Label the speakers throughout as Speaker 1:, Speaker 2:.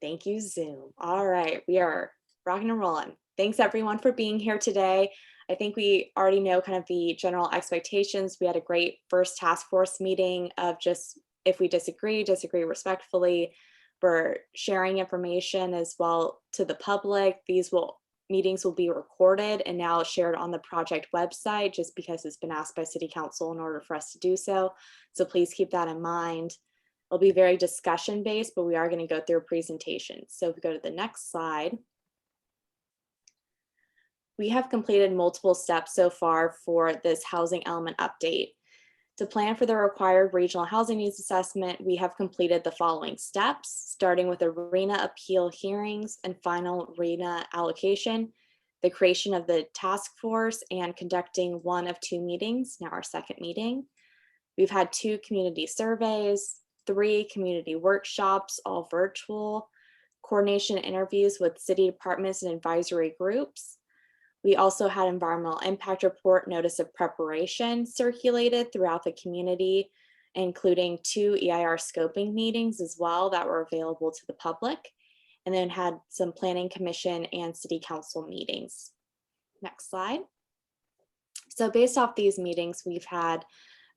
Speaker 1: Thank you, Zoom. All right, we are rocking and rolling. Thanks everyone for being here today. I think we already know kind of the general expectations. We had a great first task force meeting of just if we disagree respectfully. We're sharing information as well to the public. Meetings will be recorded and now shared on the project website just because it's been asked by City Council in order for us to do so. So please keep that in mind. It'll be very discussion based, but we are going to go through a presentation. So if we go to the next slide, we have completed multiple steps so far for this housing element update. To plan for the required regional housing needs assessment, we have completed the following steps, starting with RHNA appeal hearings and final RHNA allocation, the creation of the task force, and conducting one of two meetings, now our second meeting. We've had 2 community surveys, 3 community workshops, all virtual, coordination interviews with city departments and advisory groups. We also had environmental impact report notice of preparation circulated throughout the community, including 2 EIR scoping meetings as well that were available to the public, and then had some planning commission and city council meetings. Next slide. So based off these meetings, we've had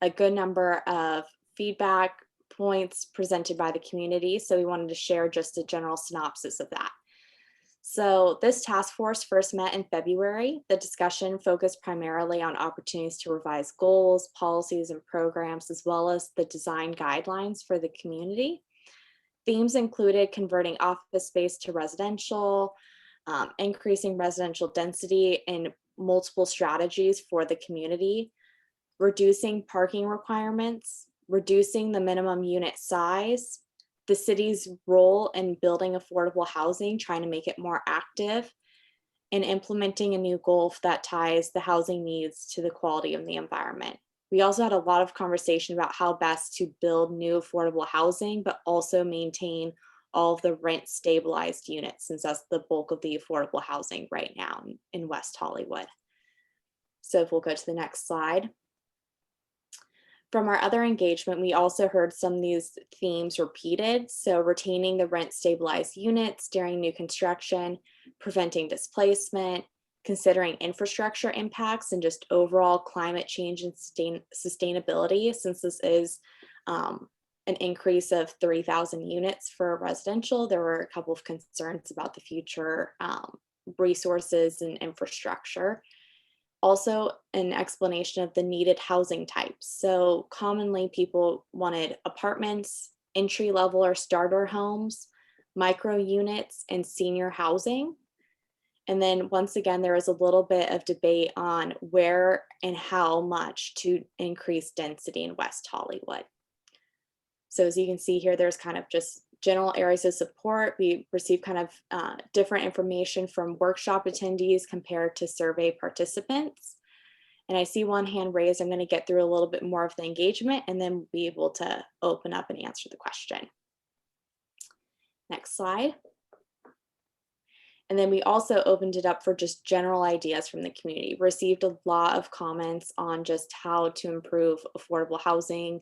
Speaker 1: a good number of feedback points presented by the community. So we wanted to share just a general synopsis of that. So this task force first met in February. The discussion focused primarily on opportunities to revise goals, policies, and programs, as well as the design guidelines for the community. Themes included converting office space to residential, increasing residential density, and multiple strategies for the community, reducing parking requirements, reducing the minimum unit size, the city's role in building affordable housing, trying to make it more active, and implementing a new goal that ties the housing needs to the quality of the environment. We also had a lot of conversation about how best to build new affordable housing, but also maintain all of the rent stabilized units, since that's the bulk of the affordable housing right now in West Hollywood. So if we'll go to the next slide. From our other engagement, we also heard some of these themes repeated. So retaining the rent stabilized units during new construction, preventing displacement, considering infrastructure impacts, and just overall climate change and sustainability, since this is an increase of 3,000 units for residential. There were a couple of concerns about the future resources and infrastructure. Also, an explanation of the needed housing types. So commonly people wanted apartments, entry level or starter homes, micro units, and senior housing. And then once again, there was a little bit of debate on where and how much to increase density in West Hollywood. So as you can see here, there's kind of just general areas of support. We received kind of different information from workshop attendees compared to survey participants. And I see one hand raised. I'm going to get through a little bit more of the engagement and then be able to open up and answer the question. Next slide. And then we also opened it up for just general ideas from the community. Received a lot of comments on just how to improve affordable housing,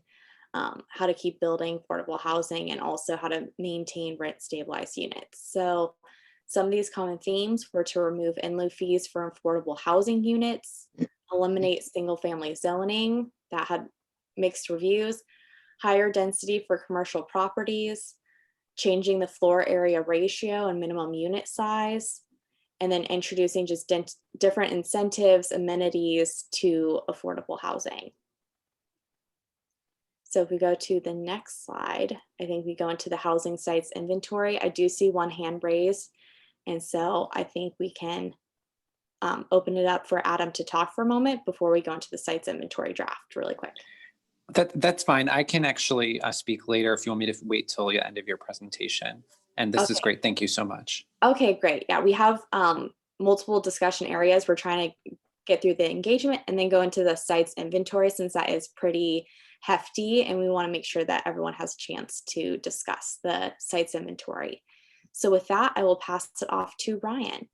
Speaker 1: how to keep building affordable housing, and also how to maintain rent stabilized units. So some of these common themes were to remove in lieu fees for affordable housing units, eliminate single family zoning that had mixed reviews, higher density for commercial properties, changing the floor area ratio and minimum unit size, and then introducing just different incentives, amenities to affordable housing. So if we go to the next slide, I think we go into the housing sites inventory. I do see one hand raised. And so I think we can open it up for Adam to talk for a moment before we go into the sites inventory draft really quick.
Speaker 2: That's fine. I can actually speak later if you want me to wait till the end of your presentation. And this is great. Thank you so much.
Speaker 1: Okay, great. Yeah, we have multiple discussion areas. We're trying to get through the engagement and then go into the sites inventory, since that is pretty hefty and we want to make sure that everyone has a chance to discuss the sites inventory. So with that, I will pass it off to Ryan.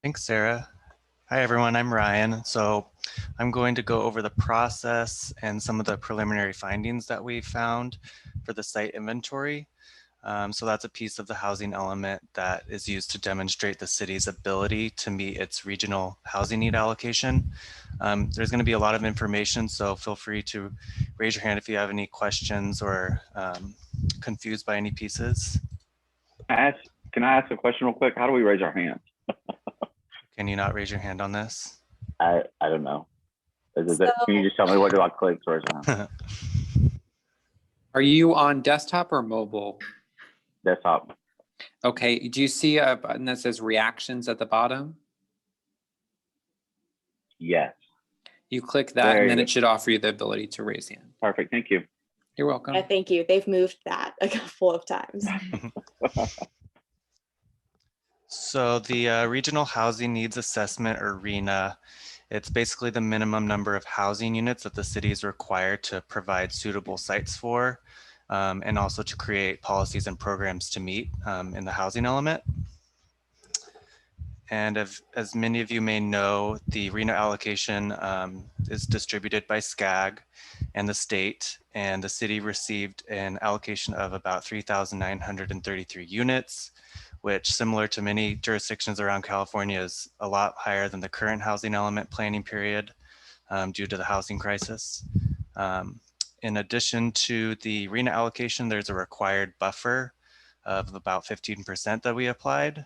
Speaker 3: Thanks, Sarah. Hi, everyone. I'm Ryan. So I'm going to go over the process and some of the preliminary findings that we found for the site inventory. So that's a piece of the housing element that is used to demonstrate the city's ability to meet its regional housing need allocation. There's going to be a lot of information, so feel free to raise your hand if you have any questions or confused by any pieces.
Speaker 4: Can I ask a question real quick? How do we raise our hands?
Speaker 3: Can you not raise your hand on this?
Speaker 4: I don't know. Can you
Speaker 1: So-
Speaker 4: just tell me what do I click to raise my hand?
Speaker 2: Are you on desktop or mobile?
Speaker 4: Desktop.
Speaker 2: Okay, do you see a button that says reactions at the bottom?
Speaker 4: Yes.
Speaker 2: You click that
Speaker 4: There
Speaker 2: and then
Speaker 4: you
Speaker 2: it should offer you the ability to raise hand.
Speaker 4: Perfect. Thank you.
Speaker 2: You're welcome.
Speaker 1: Yeah, thank you. They've moved that a couple of times.
Speaker 3: So the Regional Housing Needs Assessment, or RHNA, it's basically the minimum number of housing units that the city is required to provide suitable sites for, and also to create policies and programs to meet in the housing element. And as many of you may know, the RHNA allocation is distributed by SCAG and the state, and the city received an allocation of about 3,933 units, which, similar to many jurisdictions around California, is a lot higher than the current housing element planning period due to the housing crisis. In addition to the RHNA allocation, there's a required buffer of about 15% that we applied,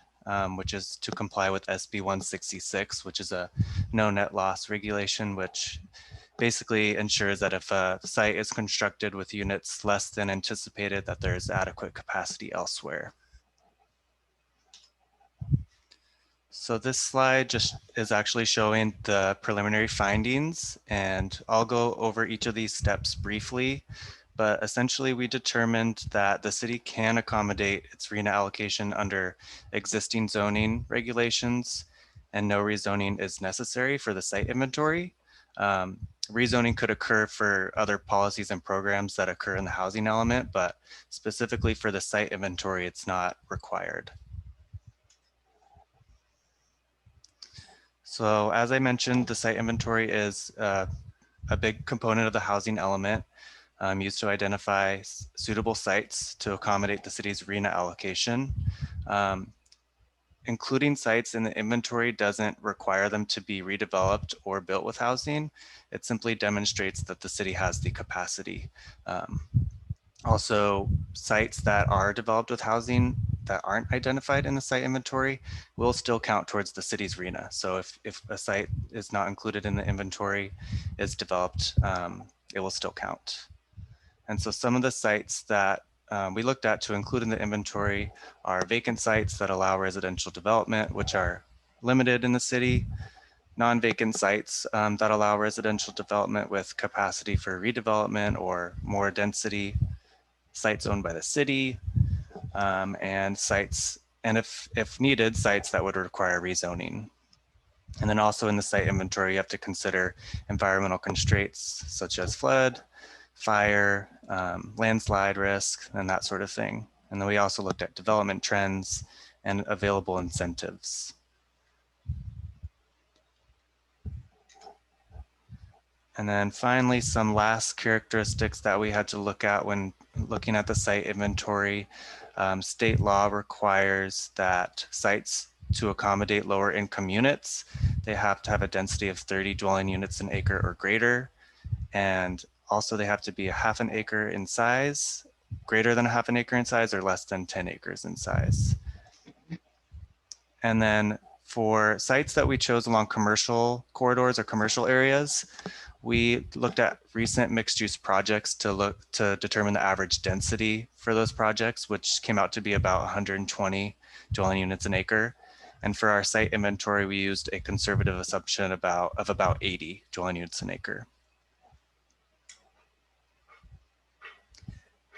Speaker 3: which is to comply with SB 166, which is a no net loss regulation, which basically ensures that if a site is constructed with units less than anticipated, that there's adequate capacity elsewhere. So this slide just is actually showing the preliminary findings, and I'll go over each of these steps briefly, but essentially we determined that the city can accommodate its RHNA allocation under existing zoning regulations, and no rezoning is necessary for the site inventory. Rezoning could occur for other policies and programs that occur in the housing element, but specifically for the site inventory, it's not required. So as I mentioned, the site inventory is a big component of the housing element used to identify suitable sites to accommodate the city's RHNA allocation. Including sites in the inventory doesn't require them to be redeveloped or built with housing. It simply demonstrates that the city has the capacity. Also, sites that are developed with housing that aren't identified in the site inventory will still count towards the city's RHNA. So if a site is not included in the inventory, is developed, it will still count. And so some of the sites that we looked at to include in the inventory are vacant sites that allow residential development, which are limited in the city, non-vacant sites that allow residential development with capacity for redevelopment or more density, sites owned by the city, and sites, and if needed, sites that would require rezoning. And then also in the site inventory, you have to consider environmental constraints such as flood, fire, landslide risk, and that sort of thing. And then we also looked at development trends and available incentives. And then finally, some last characteristics that we had to look at when looking at the site inventory. State law requires that sites to accommodate lower income units, they have to have a density of 30 dwelling units an acre or greater. And also they have to be a half an acre in size, greater than a half an acre in size, or less than 10 acres in size. And then for sites that we chose along commercial corridors or commercial areas, we looked at recent mixed use projects to determine the average density for those projects, which came out to be about 120 dwelling units an acre. And for our site inventory, we used a conservative assumption of about 80 dwelling units an acre.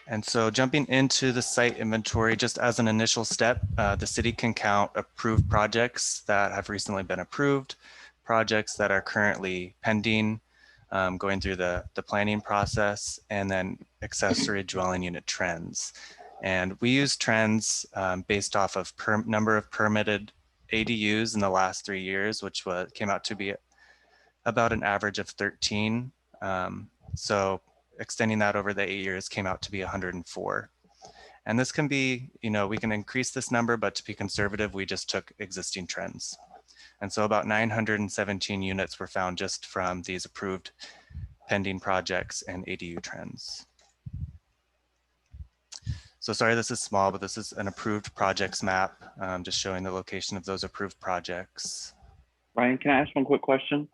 Speaker 3: And so jumping into the site inventory, just as an initial step, the city can count approved projects that have recently been approved, projects that are currently pending, going through the planning process, and then accessory dwelling unit trends. And we use trends based off of number of permitted ADUs in the last 3 years, which came out to be about an average of 13. So extending that over the 8 years came out to be 104. And this can be, we can increase this number, but to be conservative, we just took existing trends. And so about 917 units were found just from these approved pending projects and ADU trends. So sorry, this is small, but this is an approved projects map, just showing the location of those approved projects.
Speaker 4: Ryan, can I ask one quick question?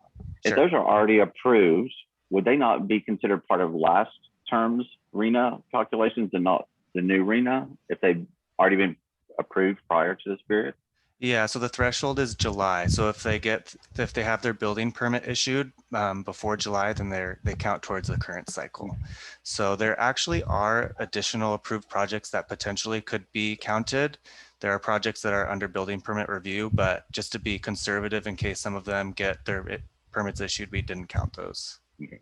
Speaker 3: Sure.
Speaker 4: If those are already approved, would they not be considered part of last term's RHNA calculations and not the new RHNA if they've already been approved prior to this period?
Speaker 3: Yeah, so the threshold is July. So if they have their building permit issued before July, then they count towards the current cycle. So there actually are additional approved projects that potentially could be counted. There are projects that are under building permit review, but just to be conservative in case some of them get their permits issued, we didn't count those.
Speaker 4: Okay.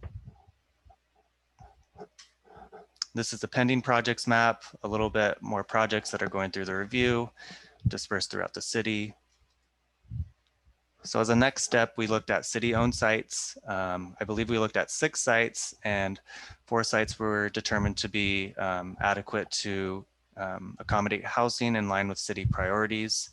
Speaker 3: This is the pending projects map, a little bit more projects that are going through the review, dispersed throughout the city. So as a next step, we looked at city-owned sites. I believe we looked at 6 sites, and 4 sites were determined to be adequate to accommodate housing in line with city priorities.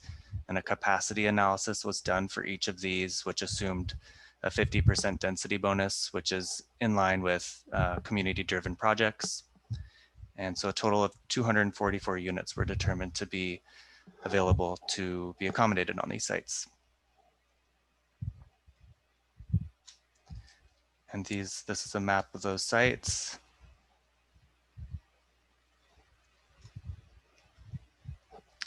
Speaker 3: And a capacity analysis was done for each of these, which assumed a 50% density bonus, which is in line with community-driven projects. And so a total of 244 units were determined to be available to be accommodated on these sites. And this is a map of those sites.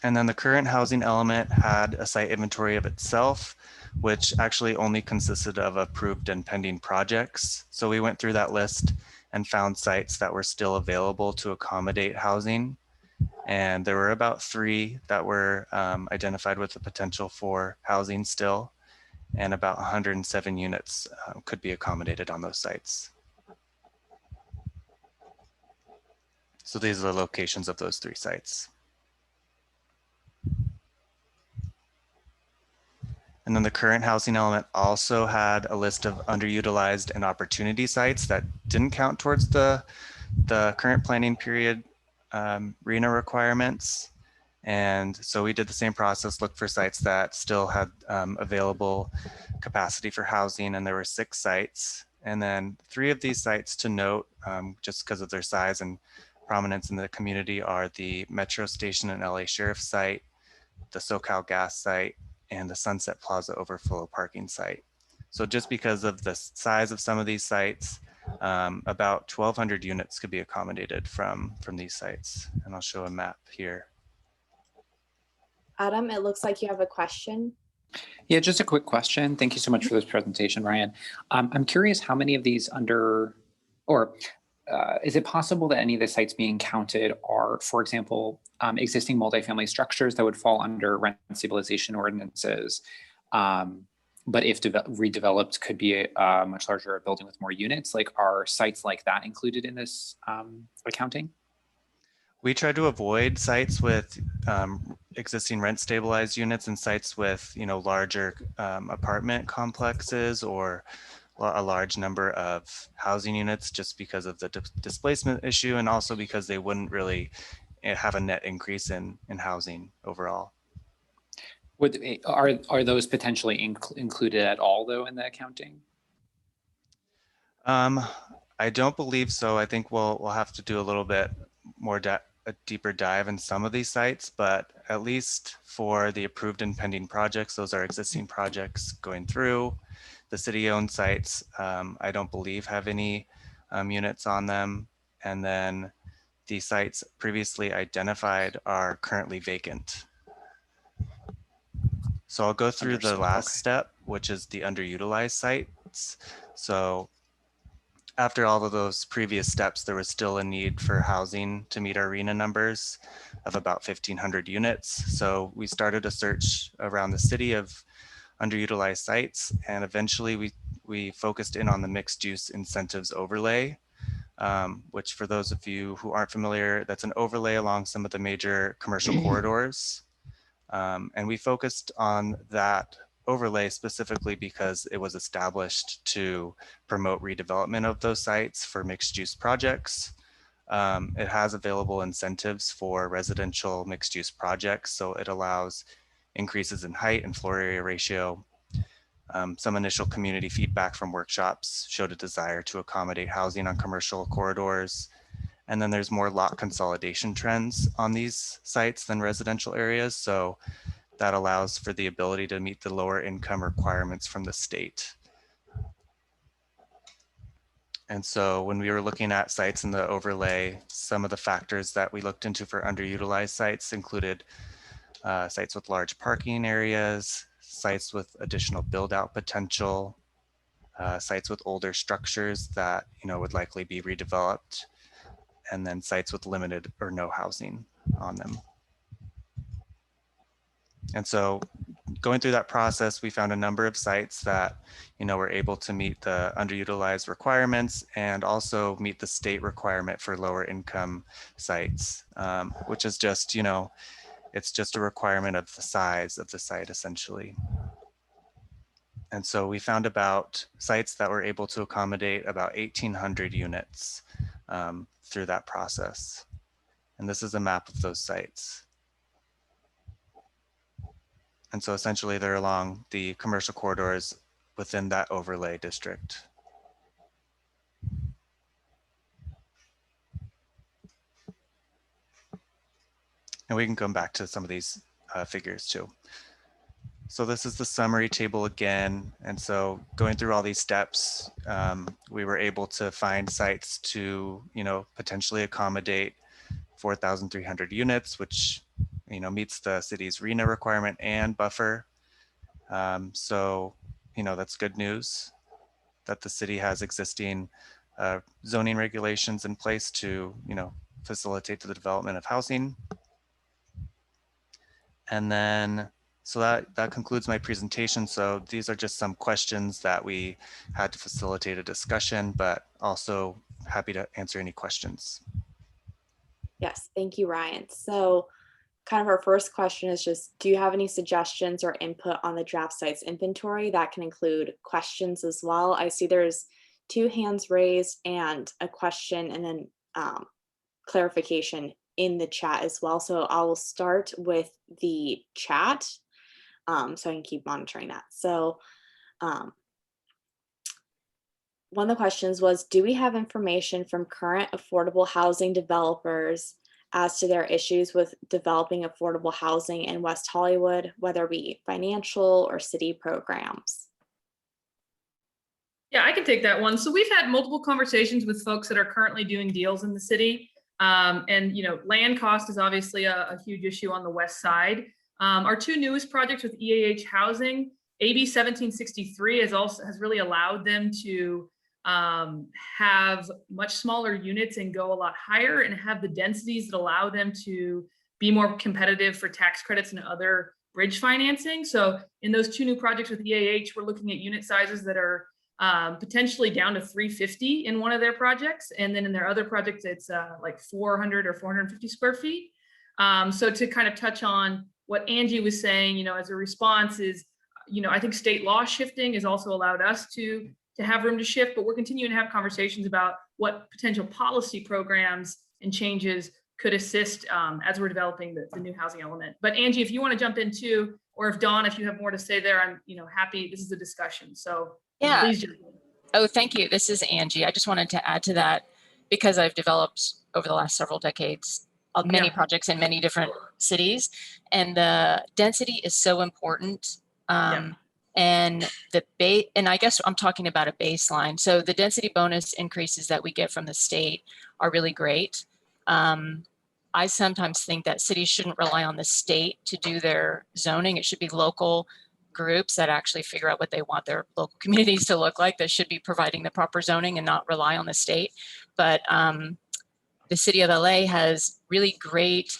Speaker 3: And then the current housing element had a site inventory of itself, which actually only consisted of approved and pending projects. So we went through that list and found sites that were still available to accommodate housing. And there were about 3 that were identified with the potential for housing still, and about 107 units could be accommodated on those sites. So these are the locations of those 3 sites. And then the current housing element also had a list of underutilized and opportunity sites that didn't count towards the current planning period RHNA requirements. And so we did the same process, looked for sites that still had available capacity for housing, and there were 6 sites. And then 3 of these sites to note, just because of their size and prominence in the community, are the Metro Station and LA Sheriff site, the SoCal Gas site, and the Sunset Plaza overflow parking site. So just because of the size of some of these sites, about 1,200 units could be accommodated from these sites. And I'll show a map here.
Speaker 1: Adam, it looks like you have a question.
Speaker 2: Yeah, just a quick question. Thank you so much for this presentation, Ryan. I'm curious how many of these is it possible that any of the sites being counted are, for example, existing multifamily structures that would fall under rent stabilization ordinances, but if redeveloped could be a much larger building with more units? Like, are sites like that included in this accounting?
Speaker 3: We try to avoid sites with existing rent stabilized units and sites with, larger apartment complexes or a large number of housing units, just because of the displacement issue, and also because they wouldn't really have a net increase in housing overall.
Speaker 2: Are those potentially included at all, though, in the accounting?
Speaker 3: I don't believe so. I think we'll have to do a little bit more a deeper dive in some of these sites, but at least for the approved and pending projects, those are existing projects going through. The city-owned sites, I don't believe have any units on them. And then the sites previously identified are currently vacant. So I'll go through the last step, which is the underutilized sites. So after all of those previous steps, there was still a need for housing to meet our RHNA numbers of about 1,500 units. So we started a search around the city of underutilized sites, and eventually we focused in on the mixed use incentives overlay, which, for those of you who aren't familiar, that's an overlay along some of the major commercial corridors. And we focused on that overlay specifically because it was established to promote redevelopment of those sites for mixed use projects. It has available incentives for residential mixed-use projects, so it allows increases in height and floor area ratio. Some initial community feedback from workshops showed a desire to accommodate housing on commercial corridors. And then there's more lot consolidation trends on these sites than residential areas. So that allows for the ability to meet the lower income requirements from the state. And so when we were looking at sites in the overlay, some of the factors that we looked into for underutilized sites included sites with large parking areas, sites with additional build out potential, sites with older structures that would likely be redeveloped, and then sites with limited or no housing on them. And so going through that process, we found a number of sites that were able to meet the underutilized requirements and also meet the state requirement for lower income sites, which is just, it's just a requirement of the size of the site essentially. And so we found about sites that were able to accommodate about 1,800 units through that process. And this is a map of those sites. And so essentially they're along the commercial corridors within that overlay district. And we can come back to some of these figures too. So this is the summary table again. And so going through all these steps, we were able to find sites to, potentially accommodate 4,300 units, which, meets the city's RHNA requirement and buffer. So, that's good news that the city has existing zoning regulations in place to, facilitate the development of housing. And then, so that concludes my presentation. So these are just some questions that we had to facilitate a discussion, but also happy to answer any questions.
Speaker 1: Yes, thank you, Ryan. So kind of our first question is just, do you have any suggestions or input on the draft sites inventory? That can include questions as well. I see there's 2 hands raised and a question and then clarification in the chat as well. So I will start with the chat so I can keep monitoring that. So one of the questions was, do we have information from current affordable housing developers as to their issues with developing affordable housing in West Hollywood, whether it be financial or city programs?
Speaker 5: Yeah, I can take that one. So we've had multiple conversations with folks that are currently doing deals in the city. And land cost is obviously a huge issue on the west side. Our 2 newest projects with EAH Housing, AB 1763 has really allowed them to have much smaller units and go a lot higher and have the densities that allow them to be more competitive for tax credits and other bridge financing. So in those 2 new projects with EAH, we're looking at unit sizes that are potentially down to 350 in one of their projects. And then in their other projects, it's like 400 or 450 square feet. So to kind of touch on what Angie was saying, as a response is, I think state law shifting has also allowed us to have room to shift, but we're continuing to have conversations about what potential policy programs and changes could assist as we're developing the new housing element. But Angie, if you want to jump in too, or if Dawn, if you have more to say there, I'm happy. This is a discussion. So
Speaker 6: yeah.
Speaker 5: Please jump in.
Speaker 6: Oh, thank you. This is Angie. I just wanted to add to that because I've developed over the last several decades many projects in many different cities, and the density is so important. And and I guess I'm talking about a baseline. So the density bonus increases that we get from the state are really great. I sometimes think that cities shouldn't rely on the state to do their zoning. It should be local groups that actually figure out what they want their local communities to look like, that should be providing the proper zoning and not rely on the state. But the city of LA has really great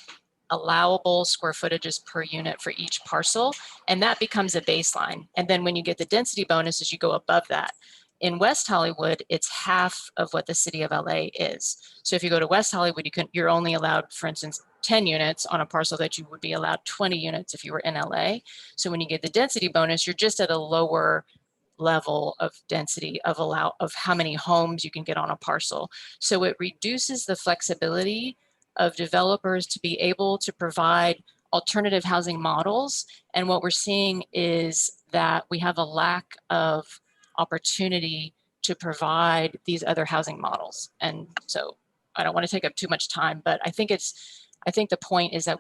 Speaker 6: allowable square footages per unit for each parcel, and that becomes a baseline. And then when you get the density bonuses, you go above that. In West Hollywood, it's half of what the city of LA is. So if you go to West Hollywood, you're only allowed, for instance, 10 units on a parcel that you would be allowed 20 units if you were in LA. So when you get the density bonus, you're just at a lower level of density of how many homes you can get on a parcel. So it reduces the flexibility of developers to be able to provide alternative housing models. And what we're seeing is that we have a lack of opportunity to provide these other housing models. And so I don't want to take up too much time, but I think the point is that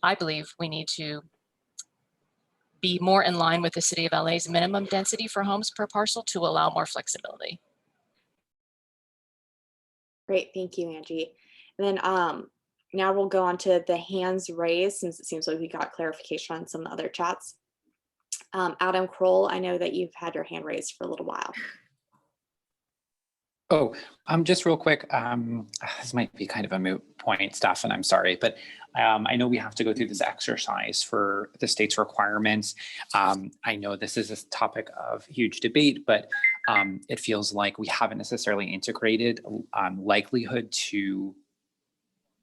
Speaker 6: I believe we need to be more in line with the City of LA's minimum density for homes per parcel to allow more flexibility.
Speaker 1: Great, thank you, Angie. And then now we'll go on to the hands raised, since it seems like we got clarification on some of the other chats. Adam Kroll, I know that you've had your hand raised for a little while.
Speaker 2: Oh, just real quick, this might be kind of a moot point, Steph, and I'm sorry, but I know we have to go through this exercise for the state's requirements. I know this is a topic of huge debate, but it feels like we haven't necessarily integrated likelihood to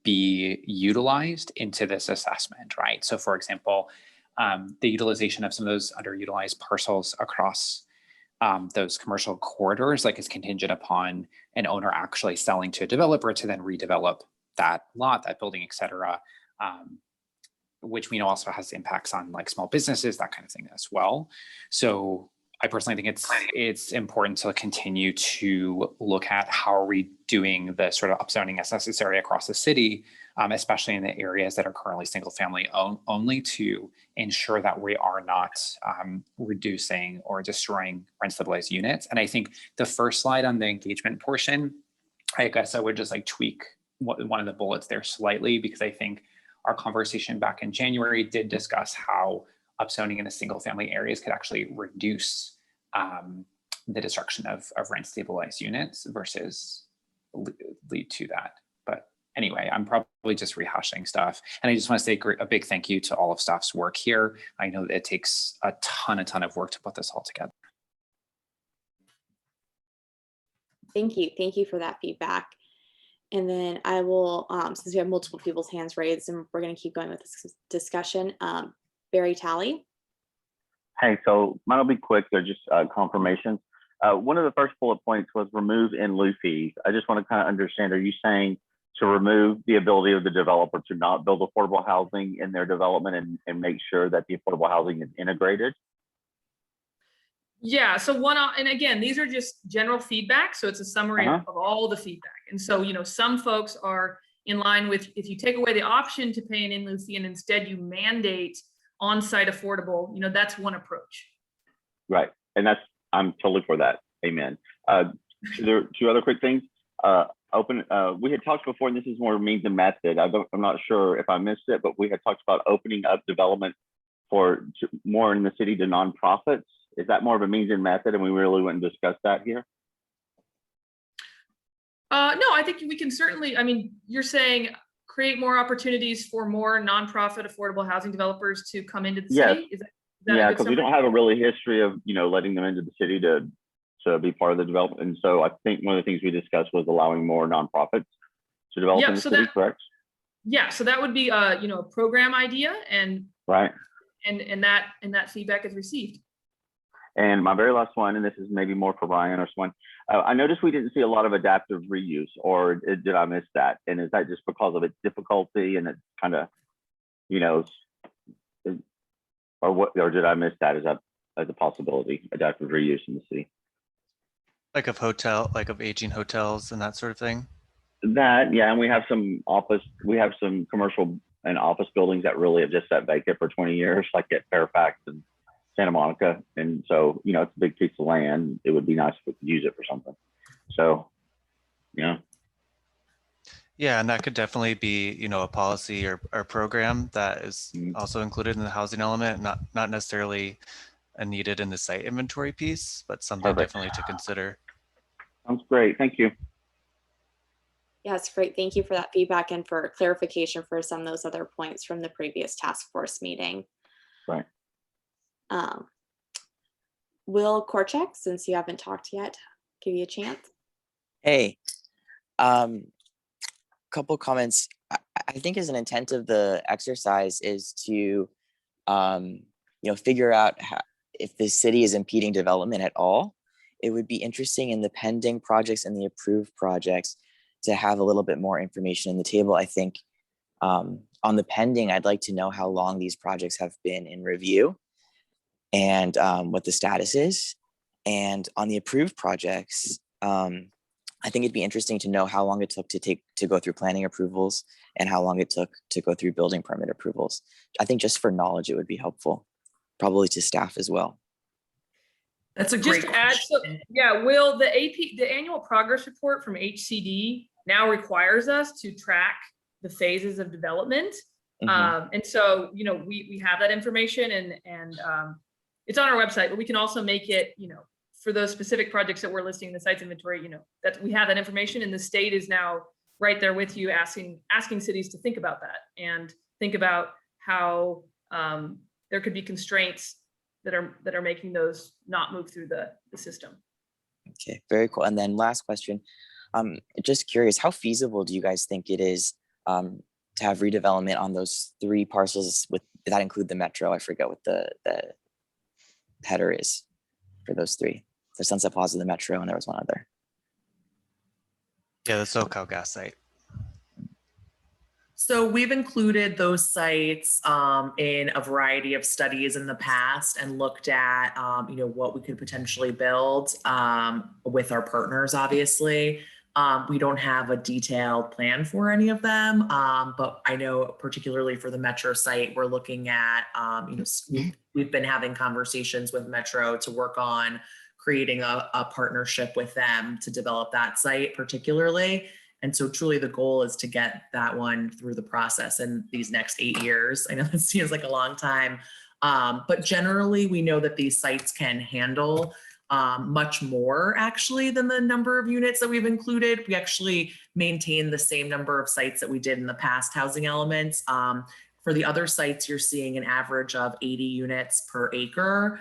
Speaker 2: be utilized into this assessment, right? So for example, the utilization of some of those underutilized parcels across those commercial corridors, like, is contingent upon an owner actually selling to a developer to then redevelop that lot, that building, et cetera, which we know also has impacts on like small businesses, that kind of thing as well. So I personally think it's important to continue to look at how are we doing the sort of upzoning as necessary across the city, especially in the areas that are currently single family only, to ensure that we are not reducing or destroying rent stabilized units. And I think the first slide on the engagement portion, I guess I would just like tweak one of the bullets there slightly, because I think our conversation back in January did discuss how upzoning in the single family areas could actually reduce the destruction of rent stabilized units versus lead to that. But anyway, I'm probably just rehashing stuff. And I just want to say a big thank you to all of staff's work here. I know that it takes a ton of work to put this all together.
Speaker 1: Thank you. Thank you for that feedback. And then I will, since we have multiple people's hands raised and we're going to keep going with this discussion, Barry Talley.
Speaker 4: Hey, so mine will be quick. They're just confirmations. One of the first bullet points was remove in lieu fees. I just want to kind of understand, are you saying to remove the ability of the developer to not build affordable housing in their development and make sure that the affordable housing is integrated?
Speaker 5: Yeah, so and again, these are just general feedback. So it's a summary of all the feedback. And so, some folks are in line with, if you take away the option to pay an in lieu fee and instead you mandate on-site affordable, that's one approach. Right,
Speaker 4: and I'm totally for that. Amen. There are two other quick things. We had talked before, and this is more means and method. I'm not sure if I missed it, but we had talked about opening up development for more in the city to nonprofits. Is that more of a means and method, and we really wouldn't discuss that here?
Speaker 5: No, I think we can certainly, you're saying create more opportunities for more nonprofit affordable housing developers to come into the city? Is that
Speaker 4: yeah, because we don't have a really history of, letting them into the city to be part of the development. And so I think one of the things we discussed was allowing more nonprofits to develop in the city, correct?
Speaker 5: Yeah, so that would be a program idea, and
Speaker 4: right.
Speaker 5: And that feedback is received.
Speaker 4: And my very last one, and this is maybe more for Ryan or someone, I noticed we didn't see a lot of adaptive reuse, or did I miss that? And is that just because of its difficulty and it's kind of, or did I miss that as a possibility, adaptive reuse in the city?
Speaker 3: Like of aging hotels and that sort of thing?
Speaker 4: That, yeah, and we have some commercial and office buildings that really have just sat vacant for 20 years, like at Fairfax and Santa Monica. And so, it's a big piece of land. It would be nice if we could use it for something. So, yeah.
Speaker 3: Yeah, and that could definitely be, a policy or program that is also included in the housing element, not necessarily needed in the site inventory piece, but something definitely to consider.
Speaker 4: Sounds great. Thank you.
Speaker 1: Yeah, it's great. Thank you for that feedback and for clarification for some of those other points from the previous task force meeting.
Speaker 4: Right.
Speaker 1: Will Korchak, since you haven't talked yet, give you a chance.
Speaker 7: Hey, couple comments. I think as an intent of the exercise is to, figure out if the city is impeding development at all, it would be interesting in the pending projects and the approved projects to have a little bit more information in the table. I think on the pending, I'd like to know how long these projects have been in review and what the status is. And on the approved projects, I think it'd be interesting to know how long it took to go through planning approvals and how long it took to go through building permit approvals. I think just for knowledge, it would be helpful, probably to staff as well.
Speaker 8: That's a
Speaker 5: Just
Speaker 8: great
Speaker 5: to add, so,
Speaker 8: question.
Speaker 5: yeah, Will, the annual progress report from HCD now requires us to track the phases of development. And so, you know, we have that information and it's on our website, but we can also make it, you know, for those specific projects that we're listing in the sites inventory, you know, that we have that information, and the state is now right there with you, asking cities to think about that and think about how there could be constraints that are making those not move through the system.
Speaker 7: Okay, very cool. And then last question, just curious, how feasible do you guys think it is to have redevelopment on those 3 parcels that include the metro? I forget what the header is for those 3. The Sunset Plaza, the metro, and there was one other.
Speaker 3: Yeah, the SoCal gas site.
Speaker 8: So we've included those sites in a variety of studies in the past and looked at, you know, what we could potentially build with our partners, obviously. We don't have a detailed plan for any of them, but I know particularly for the Metro site, we're looking at, you know, we've been having conversations with Metro to work on creating a partnership with them to develop that site particularly. And so truly the goal is to get that one through the process in these next 8 years. I know it seems like a long time, but generally we know that these sites can handle much more actually than the number of units that we've included. We actually maintain the same number of sites that we did in the past housing elements. For the other sites, you're seeing an average of 80 units per acre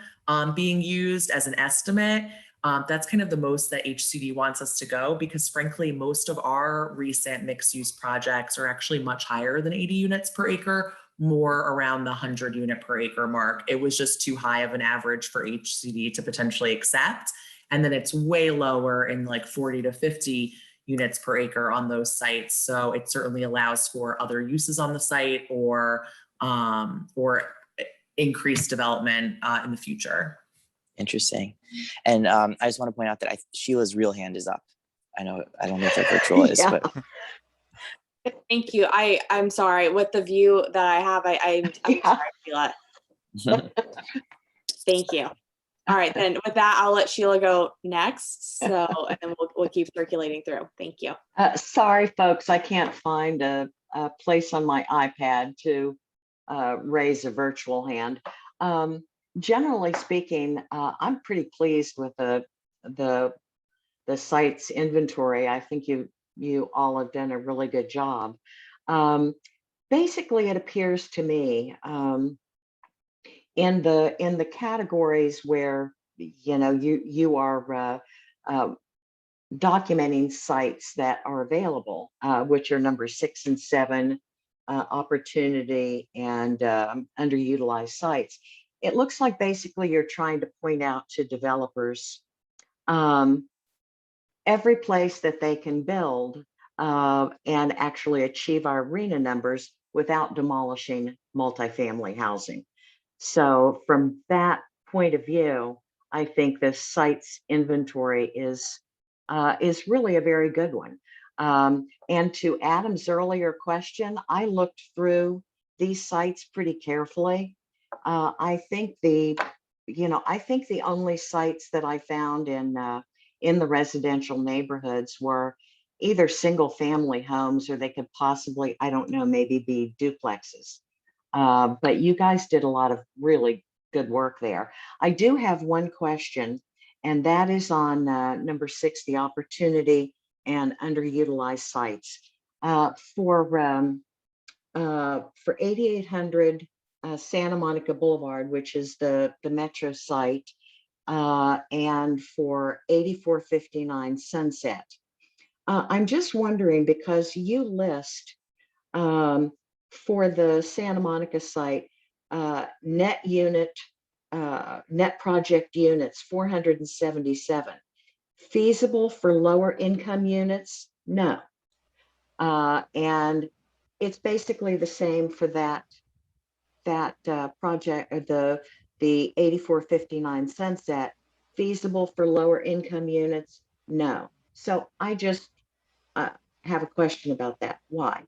Speaker 8: being used as an estimate. That's kind of the most that HCD wants us to go, because frankly, most of our recent mixed use projects are actually much higher than 80 units per acre, more around the 100 unit per acre mark. It was just too high of an average for HCD to potentially accept. And then it's way lower in like 40 to 50 units per acre on those sites. So it certainly allows for other uses on the site or increased development in the future.
Speaker 7: Interesting. And I just want to point out that Sheila's real hand is up. I don't know if that virtual is, but
Speaker 1: Thank you. I'm sorry. With the view that I have, I'm sorry, Sheila. Thank you. All right, then with that, I'll let Sheila go next. So, and then we'll keep circulating through. Thank you.
Speaker 9: Sorry, folks, I can't find a place on my iPad to raise a virtual hand. Generally speaking, I'm pretty pleased with the site's inventory. I think you all have done a really good job. Basically, it appears to me in the categories where you are documenting sites that are available, which are number 6 and 7, opportunity and underutilized sites. It looks like basically you're trying to point out to developers every place that they can build and actually achieve our RHNA numbers without demolishing multifamily housing. So from that point of view, I think this site's inventory is really a very good one. And to Adam's earlier question, I looked through these sites pretty carefully. I think the only sites that I found in the residential neighborhoods were either single family homes or they could possibly, I don't know, maybe be duplexes. But you guys did a lot of really good work there. I do have one question, and that is on number 6, the opportunity and underutilized sites. For 8800 Santa Monica Boulevard, which is the Metro site, and for 8459 Sunset. I'm just wondering, because you list for the Santa Monica site, net unit net project units, 477. Feasible for lower income units? No. And it's basically the same for that project, the 8459 Sunset. Feasible for lower income units? No. So I just have a question about that. Why?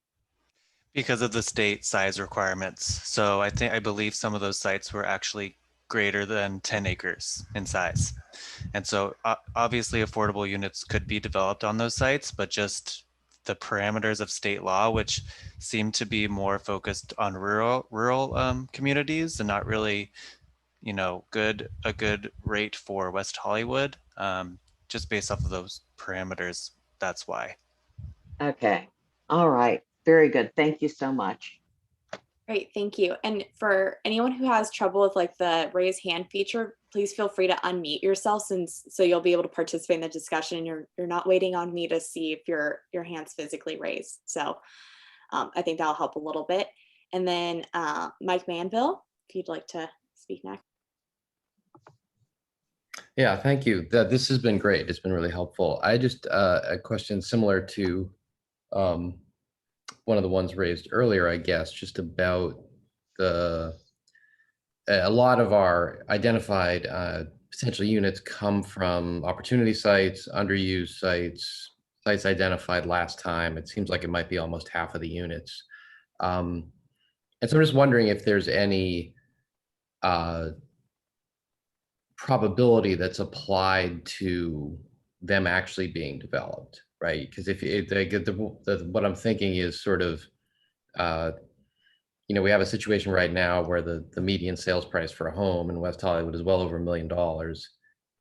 Speaker 3: Because of the state size requirements. So I believe some of those sites were actually greater than 10 acres in size. And so obviously affordable units could be developed on those sites, but just the parameters of state law, which seem to be more focused on rural communities and not really, you know, a good rate for West Hollywood, just based off of those parameters. That's why.
Speaker 9: Okay. All right. Very good. Thank you so much.
Speaker 1: Great, thank you. And for anyone who has trouble with like the raise hand feature, please feel free to unmute yourself so you'll be able to participate in the discussion. You're not waiting on me to see if your hand's physically raised. So I think that'll help a little bit. And then Mike Manville, if you'd like to speak next.
Speaker 10: Yeah, thank you. This has been great. It's been really helpful. I just a question similar to one of the ones raised earlier, I guess, just about a lot of our identified potential units come from opportunity sites, underused sites, sites identified last time. It seems like it might be almost half of the units. And so I'm just wondering if there's any probability that's applied to them actually being developed, right? Because if they get what I'm thinking is sort of, you know, we have a situation right now where the median sales price for a home in West Hollywood is well over $1 million.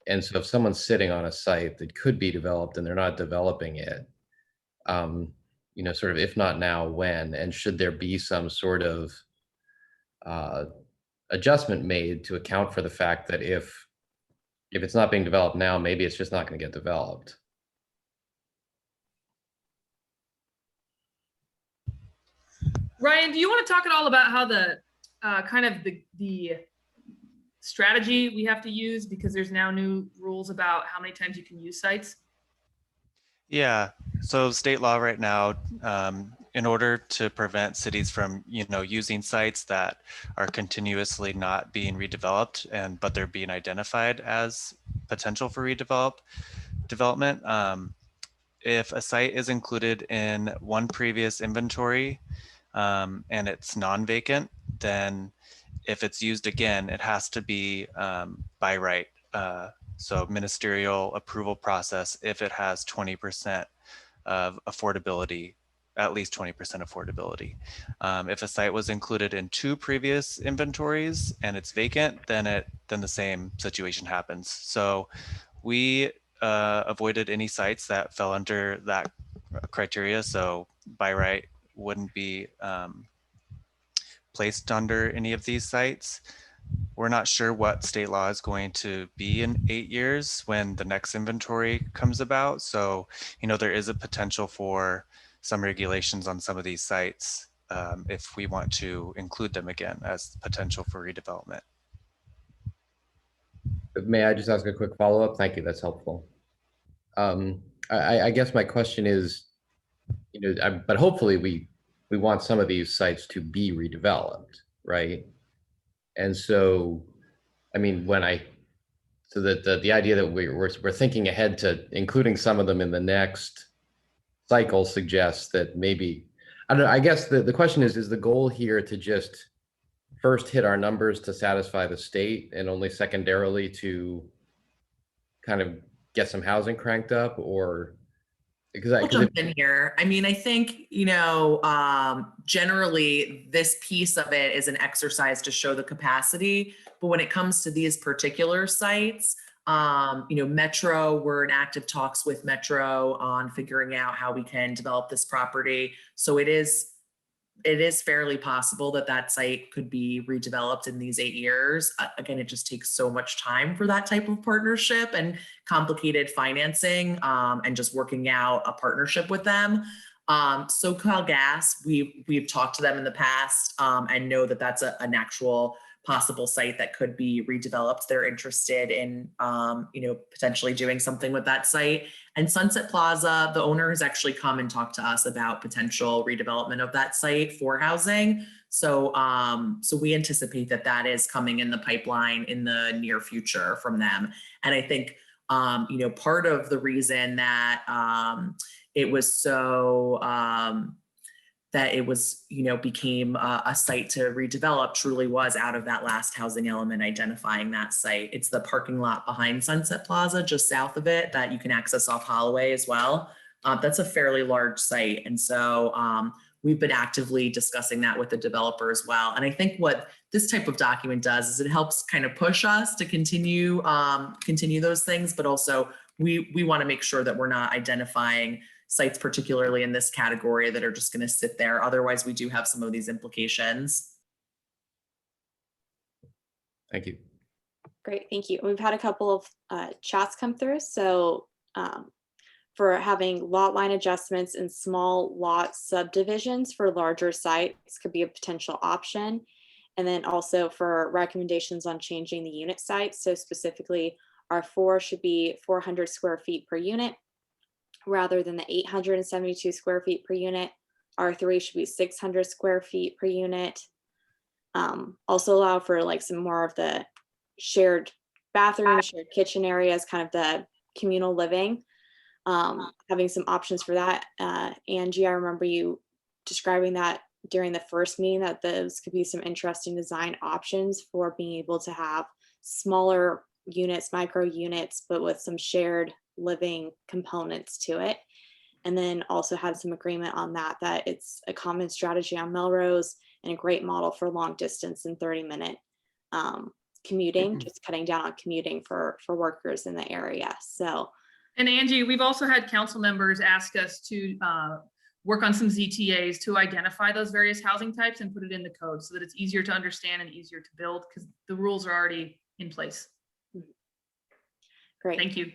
Speaker 10: And so if someone's sitting on a site that could be developed and they're not developing it, you know, sort of if not now, when? And should there be some sort of adjustment made to account for the fact that if it's not being developed now, maybe it's just not going to get developed?
Speaker 5: Ryan, do you want to talk at all about how the kind of the strategy we have to use, because there's now new rules about how many times you can use sites?
Speaker 3: Yeah, so state law right now, in order to prevent cities from, you know, using sites that are continuously not being redeveloped but they're being identified as potential for development, if a site is included in one previous inventory and it's non-vacant, then if it's used again, it has to be by right. So ministerial approval process if it has 20% of affordability, at least 20% affordability. If a site was included in two previous inventories and it's vacant, then the same situation happens. So we avoided any sites that fell under that criteria. So by right wouldn't be placed under any of these sites. We're not sure what state law is going to be in 8 years when the next inventory comes about. So, you know, there is a potential for some regulations on some of these sites if we want to include them again as potential for redevelopment.
Speaker 10: May I just ask a quick follow-up? Thank you, that's helpful. I guess my question is, you know, but hopefully we want some of these sites to be redeveloped, right? And so, I mean, so that the idea that we're thinking ahead to including some of them in the next cycle suggests that maybe, I don't know, I guess the question is the goal here to just first hit our numbers to satisfy the state and only secondarily to kind of get some housing cranked up? Or
Speaker 8: I'll jump in here. I mean, I think, you know, generally this piece of it is an exercise to show the capacity, but when it comes to these particular sites, you know, Metro, we're in active talks with Metro on figuring out how we can develop this property. So it is fairly possible that site could be redeveloped in these 8 years. Again, it just takes so much time for that type of partnership and complicated financing and just working out a partnership with them. SoCal Gas, we've talked to them in the past and know that that's an actual possible site that could be redeveloped. They're interested in, potentially doing something with that site. And Sunset Plaza, the owner has actually come and talked to us about potential redevelopment of that site for housing. So, so we anticipate that that is coming in the pipeline in the near future from them. And I think, part of the reason that it was so, that it was, became a site to redevelop truly was out of that last housing element identifying that site. It's the parking lot behind Sunset Plaza, just south of it, that you can access off Holloway as well. That's a fairly large site. And so we've been actively discussing that with the developer as well. And I think what this type of document does is it helps kind of push us to continue those things, but also we want to make sure that we're not identifying sites, particularly in this category, that are just going to sit there. Otherwise, we do have some of these implications.
Speaker 10: Thank you.
Speaker 1: Great, thank you. We've had a couple of chats come through. So for having lot line adjustments in small lot subdivisions for larger sites could be a potential option. And then also for recommendations on changing the unit size. So specifically, R4 should be 400 square feet per unit, rather than the 872 square feet per unit. R3 should be 600 square feet per unit. Also allow for like some more of the shared bathroom, shared kitchen areas, kind of the communal living. Having some options for that. Angie, I remember you describing that during the first meeting, that those could be some interesting design options for being able to have smaller units, micro units, but with some shared living components to it. And then also had some agreement on that it's a common strategy on Melrose and a great model for long distance and 30-minute commuting, just cutting down on commuting for workers in the area. So,
Speaker 5: and Angie, we've also had council members ask us to work on some ZTAs to identify those various housing types and put it in the code so that it's easier to understand and easier to build, because the rules are already in place.
Speaker 1: Great.
Speaker 5: Thank you.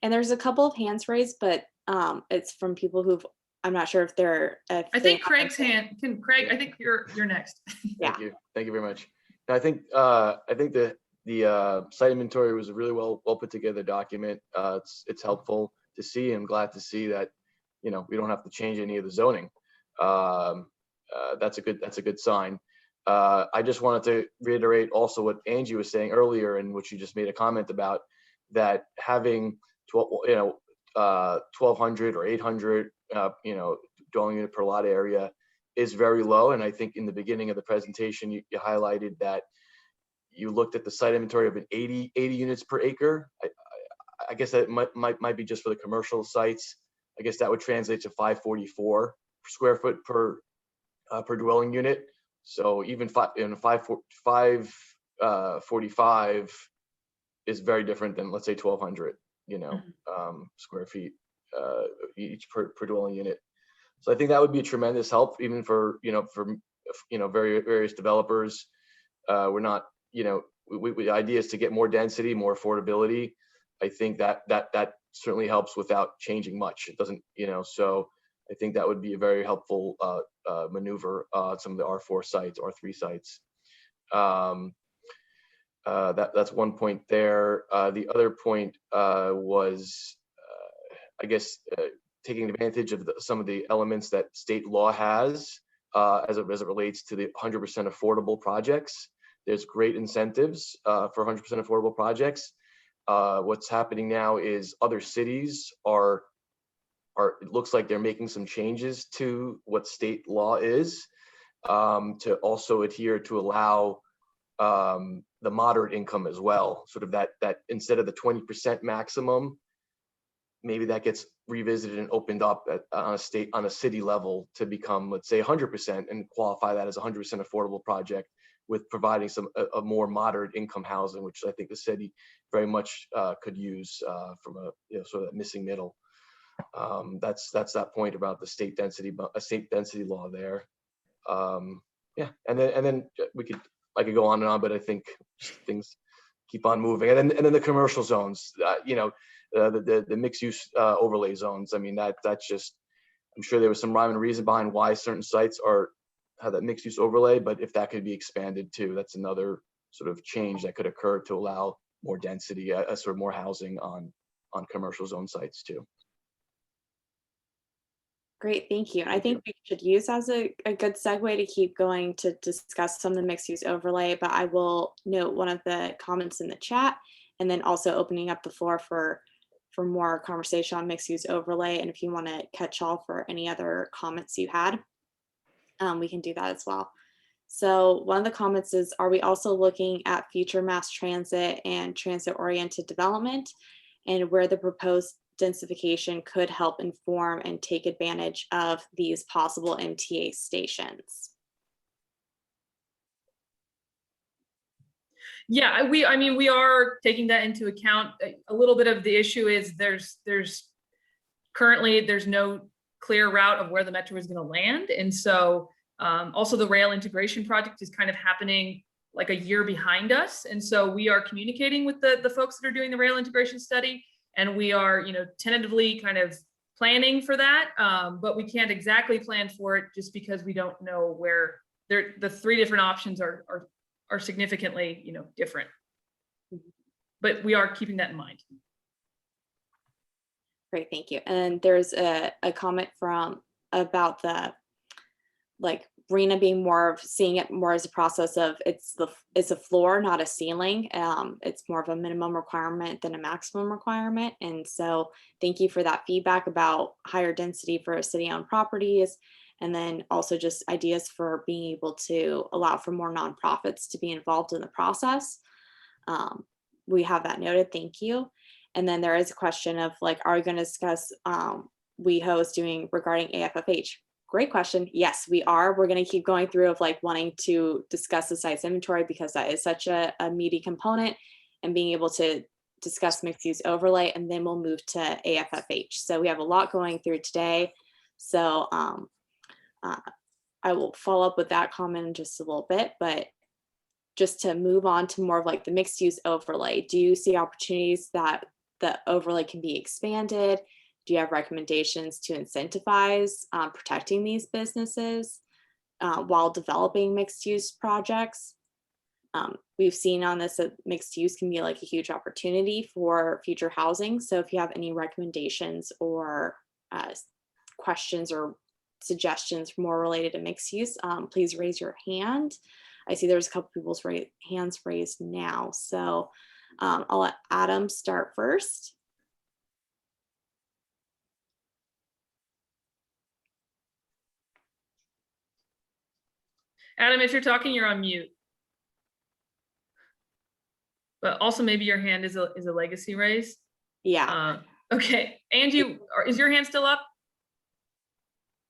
Speaker 1: And there's a couple of hands raised, but it's from people who've, I'm not sure if they're.
Speaker 5: I think Craig's hand. Craig, I think you're next.
Speaker 1: Yeah.
Speaker 11: Thank you very much. I think the site inventory was a really well put together document. It's helpful to see. I'm glad to see that we don't have to change any of the zoning. That's a good sign. I just wanted to reiterate also what Angie was saying earlier, and what you just made a comment about, that having 1,200 or 800 dwelling unit per lot area is very low. And I think in the beginning of the presentation, you highlighted that you looked at the site inventory of an 80 units per acre. I guess that might be just for the commercial sites. I guess that would translate to 544 square foot per dwelling unit. So even 545 is very different than, let's say, 1,200 square feet each per dwelling unit. So I think that would be a tremendous help, even for various developers. We're not, the idea is to get more density, more affordability. I think that certainly helps without changing much. It doesn't, so I think that would be a very helpful maneuver on some of the R4 sites, R3 sites. That's one point there. The other point was, I guess, taking advantage of some of the elements that state law has as it relates to the 100% affordable projects. There's great incentives for 100% affordable projects. What's happening now is other cities are, it looks like they're making some changes to what state law is to also adhere to allow the moderate income as well. Sort of that instead of the 20% maximum, maybe that gets revisited and opened up on a city level to become, let's say, 100% and qualify that as a 100% affordable project, with providing a more moderate income housing, which I think the city very much could use from a sort of that missing middle. That's that point about the state density law there. Yeah, and then I could go on and on, but I think things keep on moving. And then the commercial zones, the mixed use overlay zones. I mean, that's just, I'm sure there was some rhyme and reason behind why certain sites are have that mixed use overlay, but if that could be expanded too, that's another sort of change that could occur to allow more density, sort of more housing on commercial zone sites too.
Speaker 1: Great, thank you. I think we should use as a good segue to keep going to discuss some of the mixed use overlay, but I will note one of the comments in the chat and then also opening up the floor for more conversation on mixed use overlay. And if you want to catch all for any other comments you had, we can do that as well. So one of the comments is, are we also looking at future mass transit and transit oriented development and where the proposed densification could help inform and take advantage of these possible MTA stations?
Speaker 5: Yeah, I mean, we are taking that into account. A little bit of the issue is currently there's no clear route of where the metro is going to land. And so also the rail integration project is kind of happening like a year behind us. And so we are communicating with the folks that are doing the rail integration study, and we are, tentatively kind of planning for that. But we can't exactly plan for it just because we don't know where the three different options are significantly, different. But we are keeping that in mind.
Speaker 1: Great, thank you. And there's a comment about the RHNA being seeing it more as a process of it's a floor, not a ceiling. It's more of a minimum requirement than a maximum requirement. And so thank you for that feedback about higher density for city-owned properties. And then also just ideas for being able to allow for more nonprofits to be involved in the process. We have that noted, thank you. And then there is a question of are we going to discuss WeHo is doing regarding AFFH? Great question. Yes, we are. We're going to keep going through of wanting to discuss the sites inventory because that is such a meaty component, and being able to discuss mixed use overlay, and then we'll move to AFFH. So we have a lot going through today. So I will follow up with that comment in just a little bit, but just to move on to more of the mixed use overlay, do you see opportunities that the overlay can be expanded? Do you have recommendations to incentivize protecting these businesses while developing mixed use projects? We've seen on this that mixed use can be a huge opportunity for future housing. So if you have any recommendations or questions or suggestions more related to mixed use, please raise your hand. I see there's a couple people's hands raised now. So I'll let Adam start first.
Speaker 5: Adam, if you're talking, you're on mute. But also maybe your hand is a legacy raise.
Speaker 1: Yeah.
Speaker 5: Okay, Angie, is your hand still up?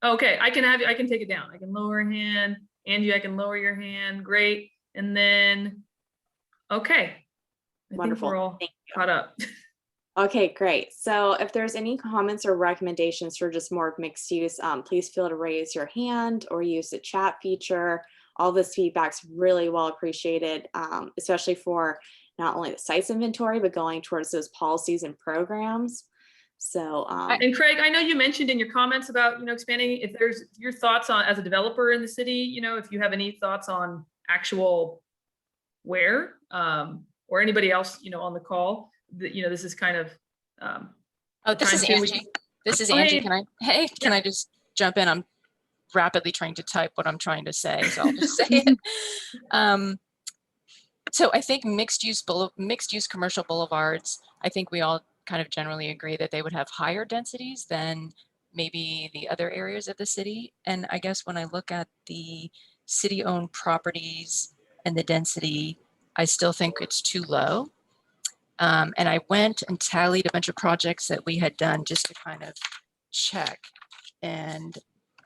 Speaker 5: Okay, I can take it down. I can lower a hand. Angie, I can lower your hand. Great. And then, okay.
Speaker 1: Wonderful.
Speaker 5: I think we're all caught up.
Speaker 1: Okay, great. So if there's any comments or recommendations for just more mixed use, please feel to raise your hand or use the chat feature. All this feedback's really well appreciated, especially for not only the sites inventory, but going towards those policies and programs. So,
Speaker 5: and Craig, I know you mentioned in your comments about, expanding, if there's your thoughts on, as a developer in the city, if you have any thoughts on actual where, or anybody else, on the call, that, this is kind of,
Speaker 6: oh, this is Angie. This is Angie. Can I just jump in? I'm rapidly trying to type what I'm trying to say, so I'll just say it. So I think mixed use commercial boulevards, I think we all kind of generally agree that they would have higher densities than maybe the other areas of the city. And I guess when I look at the city-owned properties and the density, I still think it's too low. And I went and tallied a bunch of projects that we had done just to kind of check. And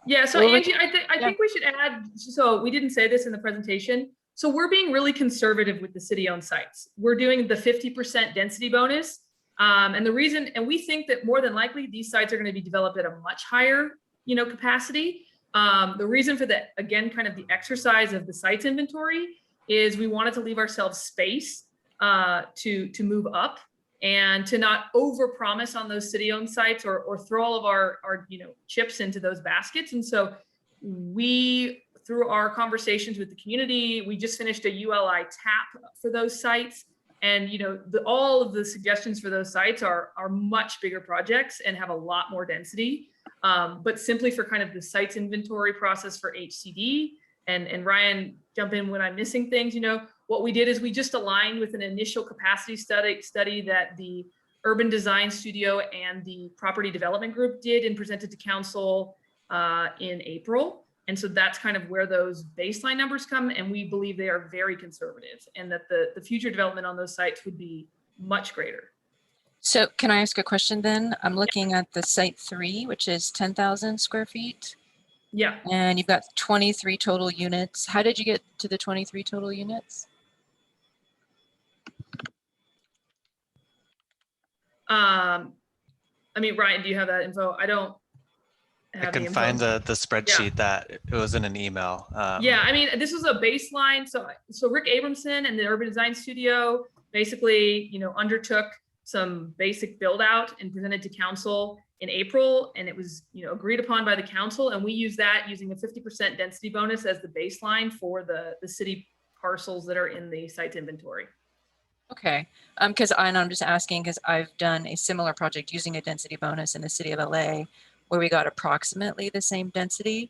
Speaker 5: yeah, so Angie, I think we should add, so we didn't say this in the presentation. So we're being really conservative with the city-owned sites. We're doing the 50% density bonus. And the reason, and we think that more than likely these sites are going to be developed at a much higher, capacity. The reason for that, again, kind of the exercise of the sites inventory is we wanted to leave ourselves space to move up and to not overpromise on those city-owned sites or throw all of our chips into those baskets. And so we through our conversations with the community, we just finished a ULI tap for those sites. And, you know, all of the suggestions for those sites are much bigger projects and have a lot more density. But simply for kind of the sites inventory process for HCD, and Ryan, jump in when I'm missing things, you know, what we did is we just aligned with an initial capacity study that the Urban Design Studio and the Property Development Group did and presented to council in April. And so that's kind of where those baseline numbers come. And we believe they are very conservative and that the future development on those sites would be much greater.
Speaker 6: So can I ask a question then? I'm looking at the site 3, which is 10,000 square feet.
Speaker 5: Yeah.
Speaker 6: And you've got 23 total units. How did you get to the 23 total units?
Speaker 5: I mean, Ryan, do you have that info? I don't have
Speaker 3: I can
Speaker 5: the info.
Speaker 3: find the spreadsheet that it was in an email.
Speaker 5: Yeah, I mean, this was a baseline. So Rick Abramson and the Urban Design Studio basically, you know, undertook some basic build out and presented to council in April, and it was, you know, agreed upon by the council. And we use that using a 50% density bonus as the baseline for the city parcels that are in the site inventory.
Speaker 6: Okay, because I'm just asking because I've done a similar project using a density bonus in the city of LA where we got approximately the same density.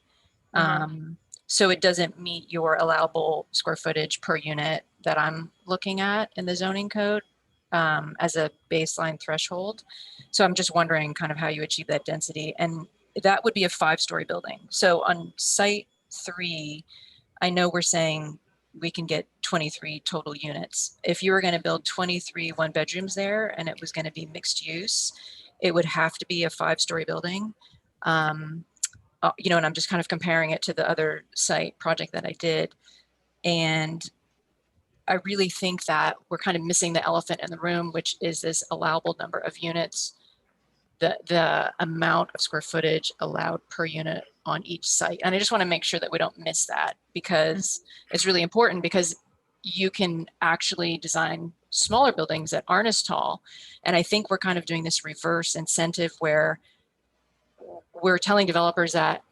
Speaker 6: So it doesn't meet your allowable square footage per unit that I'm looking at in the zoning code as a baseline threshold. So I'm just wondering kind of how you achieve that density. And that would be a 5-story building. So on site 3, I know we're saying we can get 23 total units. If you were going to build 23 1-bedrooms there and it was going to be mixed use, it would have to be a 5-story building. You know, and I'm just kind of comparing it to the other site project that I did. And I really think that we're kind of missing the elephant in the room, which is this allowable number of units, the amount of square footage allowed per unit on each site. And I just want to make sure that we don't miss that, because it's really important, because you can actually design smaller buildings that aren't as tall. And I think we're kind of doing this reverse incentive where we're telling developers that,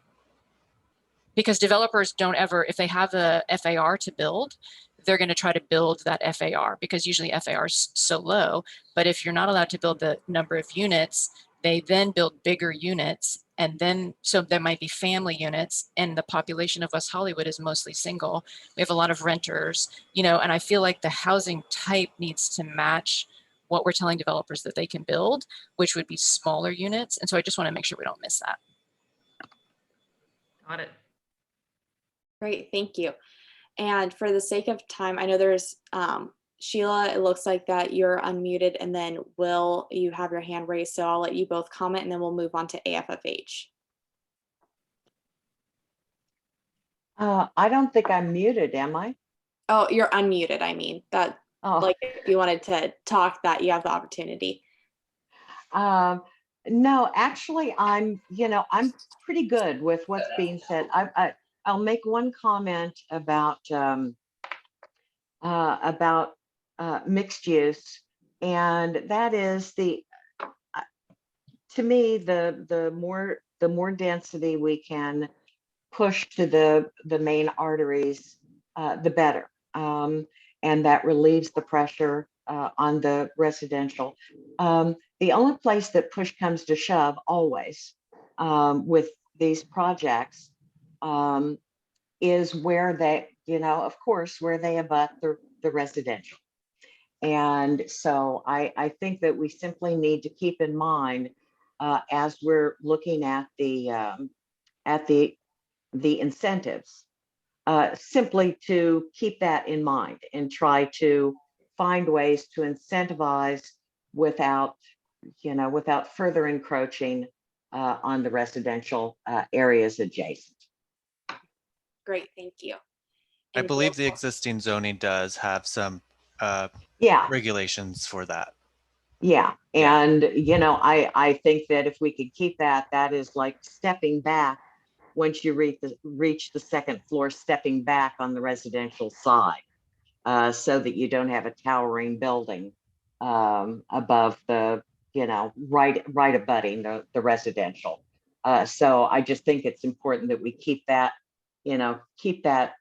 Speaker 6: because developers don't ever, if they have a FAR to build, they're going to try to build that FAR, because usually FAR is so low. But if you're not allowed to build the number of units, they then build bigger units. And then, so there might be family units, and the population of West Hollywood is mostly single. We have a lot of renters, you know, and I feel like the housing type needs to match what we're telling developers that they can build, which would be smaller units. And so I just want to make sure we don't miss that.
Speaker 5: Got it.
Speaker 1: Great, thank you. And for the sake of time, I know there's Sheila, it looks like that you're unmuted, and then Will, you have your hand raised, so I'll let you both comment and then we'll move on to AFFH.
Speaker 9: I don't think I'm muted, am I?
Speaker 1: Oh, you're unmuted, I mean. That, like, if you wanted to talk, that you have the opportunity.
Speaker 9: No, actually, I'm pretty good with what's being said. I'll make one comment about mixed use, and that is to me, the more density we can push to the main arteries, the better, and that relieves the pressure on the residential. The only place that push comes to shove always with these projects is where they, of course, where they abut the residential. And so I think that we simply need to keep in mind as we're looking at the incentives, simply to keep that in mind and try to find ways to incentivize without further encroaching on the residential areas adjacent.
Speaker 1: Great, thank you.
Speaker 3: I
Speaker 1: And
Speaker 3: believe
Speaker 1: Will?
Speaker 3: the existing zoning does have some regulations for that.
Speaker 9: Yeah, and I think that if we could keep that is like stepping back once you reach the second floor, stepping back on the residential side, so that you don't have a towering building above the, right abutting the residential. So I just think it's important that we keep that keep that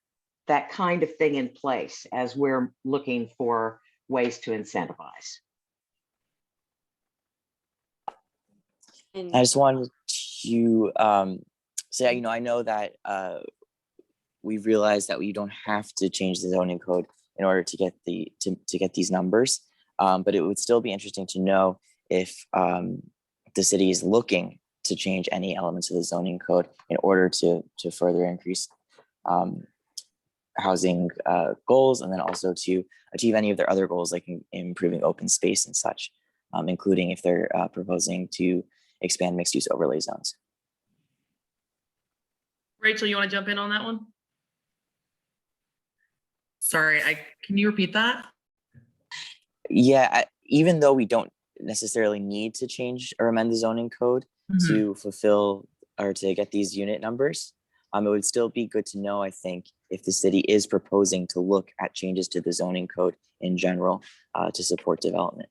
Speaker 9: kind of thing in place as we're looking for ways to incentivize.
Speaker 1: And
Speaker 7: I just wanted to say, I know that we've realized that we don't have to change the zoning code in order to get to get these numbers, but it would still be interesting to know if the city is looking to change any elements of the zoning code in order to further increase housing goals, and then also to achieve any of their other goals, like improving open space and such, including if they're proposing to expand mixed use overlay zones.
Speaker 5: Rachel, you want to jump in on that one?
Speaker 8: Sorry, can you repeat that?
Speaker 7: Yeah, even though we don't necessarily need to change or amend the zoning code to fulfill or to get these unit numbers, it would still be good to know, I think, if the city is proposing to look at changes to the zoning code in general to support development.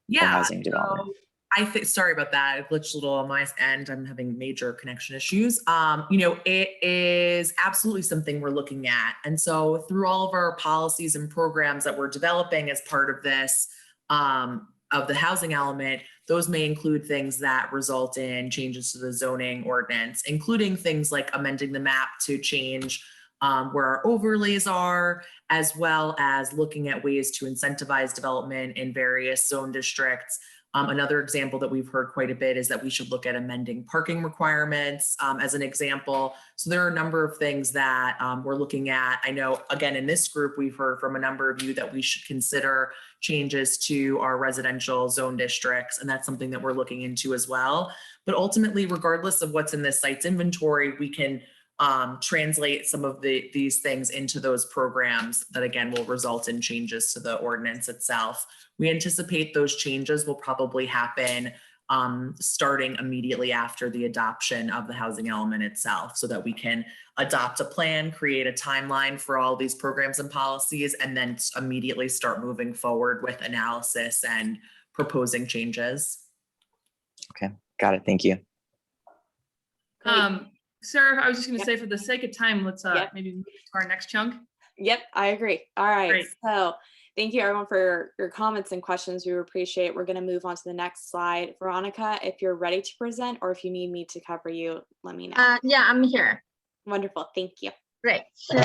Speaker 8: Yeah,
Speaker 7: housing development.
Speaker 8: I think, sorry about that. It glitched a little on my end. I'm having major connection issues. It is absolutely something we're looking at. And so through all of our policies and programs that we're developing as part of this, of the housing element, those may include things that result in changes to the zoning ordinance, including things like amending the map to change where our overlays are, as well as looking at ways to incentivize development in various zone districts. Another example that we've heard quite a bit is that we should look at amending parking requirements as an example. So there are a number of things that we're looking at. I know, again, in this group, we've heard from a number of you that we should consider changes to our residential zone districts, and that's something that we're looking into as well. But ultimately, regardless of what's in this site's inventory, we can translate some of these things into those programs that, again, will result in changes to the ordinance itself. We anticipate those changes will probably happen starting immediately after the adoption of the housing element itself, so that we can adopt a plan, create a timeline for all these programs and policies, and then immediately start moving forward with analysis and proposing changes.
Speaker 7: Okay, got it. Thank you.
Speaker 5: Sarah, I was just going to say, for the sake of time, let's maybe move to our next chunk.
Speaker 1: Yep, I agree. All right.
Speaker 5: Great.
Speaker 1: So thank you everyone for your comments and questions. We appreciate it. We're going to move on to the next slide. Veronica, if you're ready to present, or if you need me to cover you, let me know.
Speaker 12: Yeah, I'm here.
Speaker 1: Wonderful. Thank you.
Speaker 12: Great. So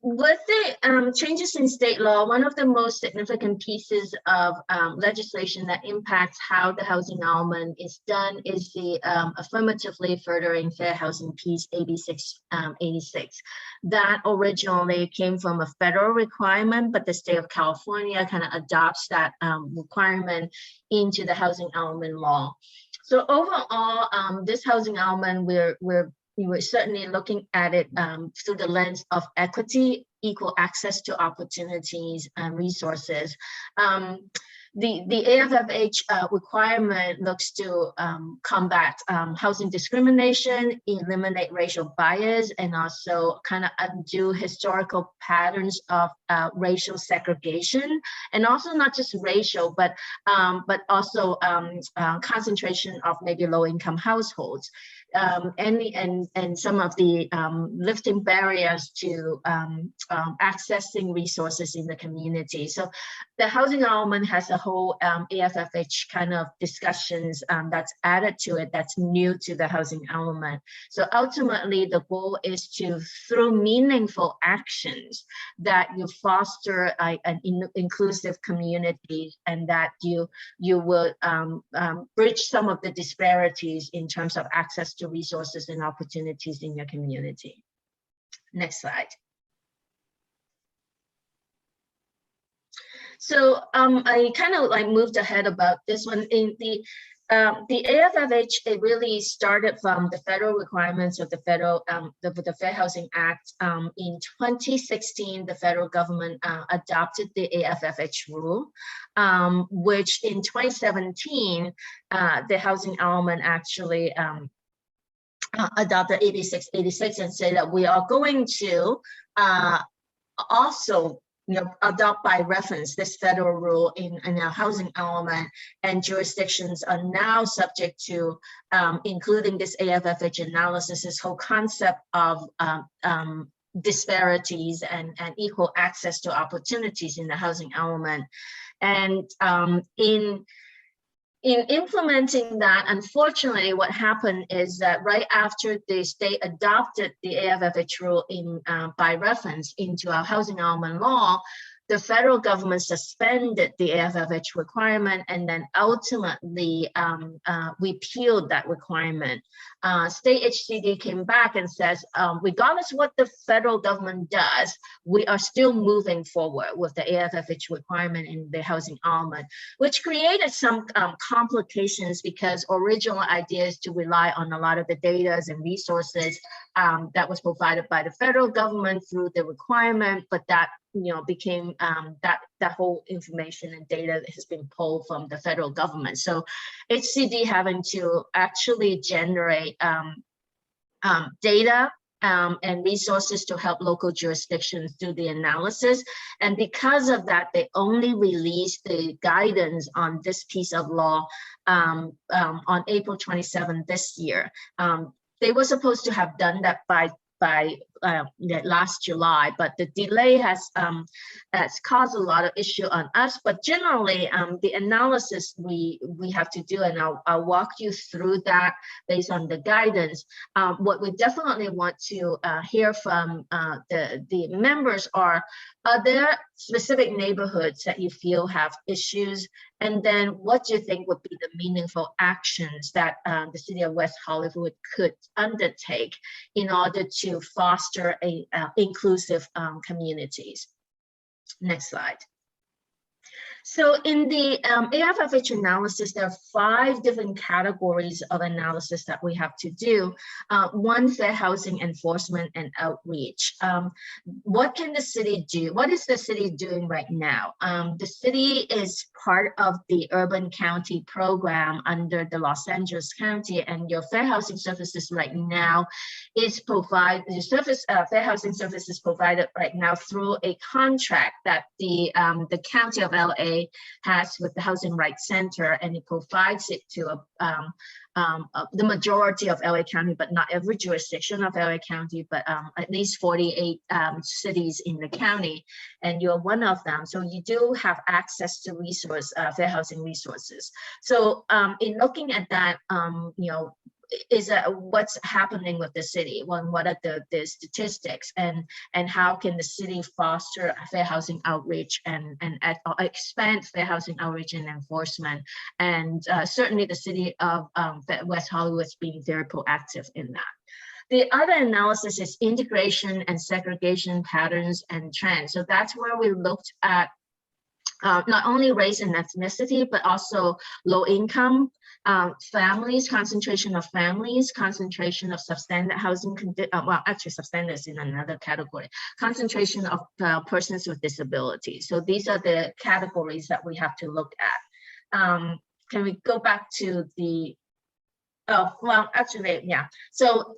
Speaker 12: with the changes in state law, one of the most significant pieces of legislation that impacts how the housing element is done is the Affirmatively Furthering Fair Housing piece, AB 686. That originally came from a federal requirement, but the state of California kind of adopts that requirement into the housing element law. So overall, this housing element, we were certainly looking at it through the lens of equity, equal access to opportunities and resources. The AFFH requirement looks to combat housing discrimination, eliminate racial bias, and also kind of undo historical patterns of racial segregation, and also not just racial, but also concentration of maybe low-income households. And some of the lifting barriers to accessing resources in the community. So the housing element has a whole AFFH kind of discussions that's added to it, that's new to the housing element. So ultimately, the goal is to, through meaningful actions, that you foster an inclusive community, and that you will bridge some of the disparities in terms of access to resources and opportunities in your community. Next slide. So I kind of moved ahead about this one. In the AFFH, it really started from the federal requirements of the federal the Fair Housing Act. In 2016, the federal government adopted the AFFH rule, which in 2017, the housing element actually adopted AB 686 and say that we are going to also adopt by reference this federal rule in our housing element, and jurisdictions are now subject to including this AFFH analysis, this whole concept of disparities and equal access to opportunities in the housing element. And in implementing that, unfortunately, what happened is that right after the state adopted the AFFH rule by reference into our housing element law, the federal government suspended the AFFH requirement and then ultimately repealed that requirement. State HCD came back and says, regardless of what the federal government does, we are still moving forward with the AFFH requirement in the housing element, which created some complications because original ideas to rely on a lot of the data and resources that was provided by the federal government through the requirement, but that became that whole information and data has been pulled from the federal government. So HCD having to actually generate data and resources to help local jurisdictions do the analysis. And because of that, they only released the guidance on this piece of law on April 27 this year. They were supposed to have done that by last July, but the delay has caused a lot of issue on us. But generally, the analysis we have to do, and I'll walk you through that based on the guidance. What we definitely want to hear from the members are there specific neighborhoods that you feel have issues? And then what do you think would be the meaningful actions that the city of West Hollywood could undertake in order to foster inclusive communities? Next slide. So in the AFFH analysis, there are 5 different categories of analysis that we have to do. One, fair housing enforcement and outreach. What can the city do? What is the city doing right now? The city is part of the urban county program under the Los Angeles County, and your fair housing services right now is fair housing services provided right now through a contract that the County of LA has with the Housing Rights Center, and it provides it to the majority of LA County, but not every jurisdiction of LA County, but at least 48 cities in the county, and you're one of them. So you do have access to fair housing resources. So in looking at that, is what's happening with the city? What are the statistics, and how can the city foster fair housing outreach and expand fair housing outreach and enforcement? And certainly the city of West Hollywood is being very proactive in that. The other analysis is integration and segregation patterns and trends. So that's where we looked at not only race and ethnicity, but also low income families, concentration of families, concentration of substandard housing, well, actually substandard is in another category, concentration of persons with disabilities. So these are the categories that we have to look at. Can we go back to the, oh, well, actually, yeah. So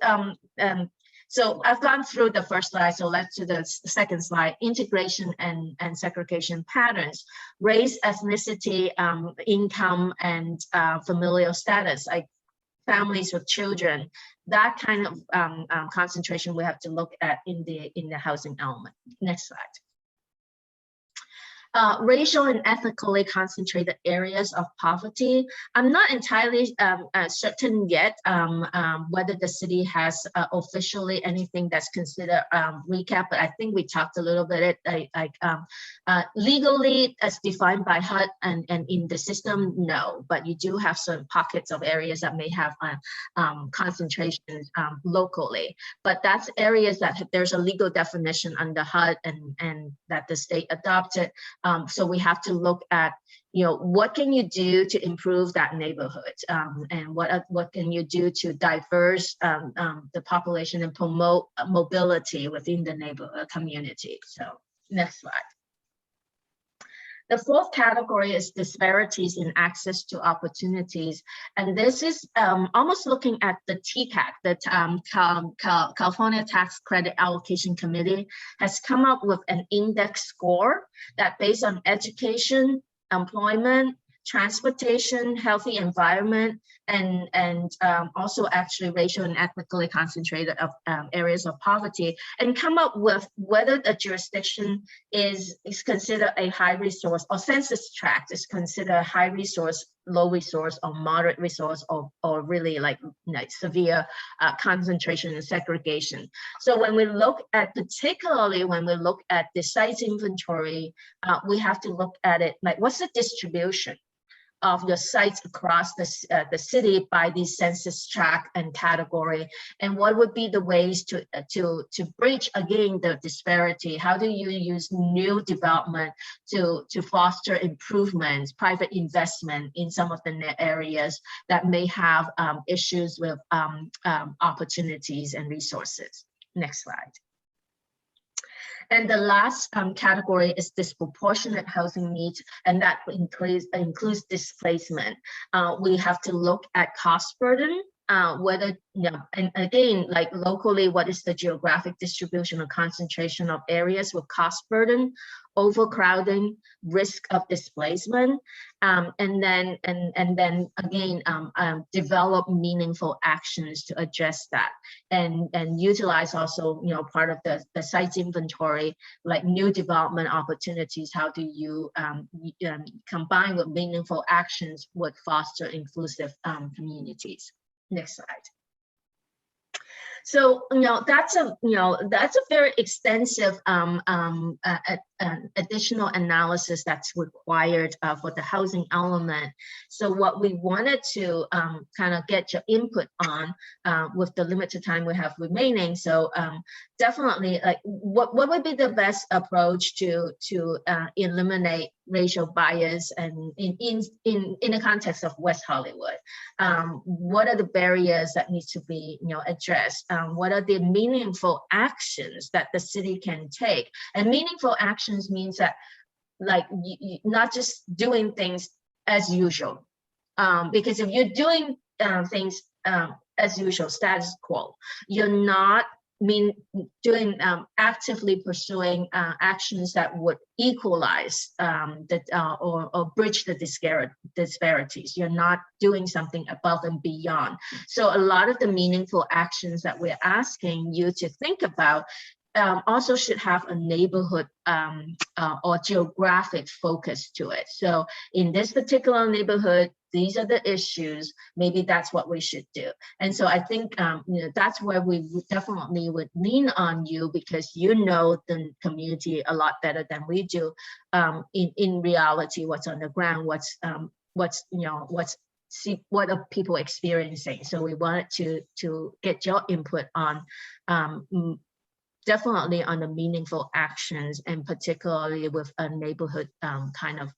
Speaker 12: I've gone through the first slide, so let's do the second slide, integration and segregation patterns, race, ethnicity, income, and familial status, like families with children, that kind of concentration we have to look at in the housing element. Next slide. Racial and ethnically concentrated areas of poverty. I'm not entirely certain yet whether the city has officially anything that's considered recap, but I think we talked a little bit legally as defined by HUD and in the system, no, but you do have certain pockets of areas that may have concentrations locally, but that's areas that there's a legal definition under HUD and that the state adopted. So we have to look at, what can you do to improve that neighborhood, and what can you do to diverse the population and promote mobility within the neighborhood community. So next slide. The fourth category is disparities in access to opportunities. And this is almost looking at the TCAC, the California Tax Credit Allocation Committee has come up with an index score that based on education, employment, transportation, healthy environment, and also actually racial and ethnically concentrated of areas of poverty, and come up with whether the jurisdiction is considered a high resource, or census tract is considered a high resource, low resource, or moderate resource, or really like severe concentration and segregation. So when we look at, particularly when we look at the sites inventory, we have to look at it like, what's the distribution of your sites across the city by the census tract and category, and what would be the ways to bridge again the disparity? How do you use new development to foster improvements, private investment in some of the areas that may have issues with opportunities and resources? Next slide. And the last category is disproportionate housing needs, and that includes displacement. We have to look at cost burden, whether, and again, like locally, what is the geographic distribution or concentration of areas with cost burden, overcrowding, risk of displacement, and then again, develop meaningful actions to address that, and utilize also, part of the sites inventory, like new development opportunities. How do you combine with meaningful actions would foster inclusive communities? Next slide. So, that's a very extensive additional analysis that's required for the housing element. So what we wanted to kind of get your input on with the limited time we have remaining. So definitely, like, what would be the best approach to eliminate racial bias, and in the context of West Hollywood? What are the barriers that need to be addressed? What are the meaningful actions that the city can take? And meaningful actions means that, like, not just doing things as usual, because if you're doing things as usual, status quo, you're not actively pursuing actions that would equalize or bridge the disparities. You're not doing something above and beyond. So a lot of the meaningful actions that we're asking you to think about also should have a neighborhood or geographic focus to it. So in this particular neighborhood, these are the issues, maybe that's what we should do. And so I think that's where we definitely would lean on you, because you know the community a lot better than we do. In reality, what's on the ground, what are people experiencing? So we wanted to get your input on definitely on the meaningful actions, and particularly with a neighborhood kind of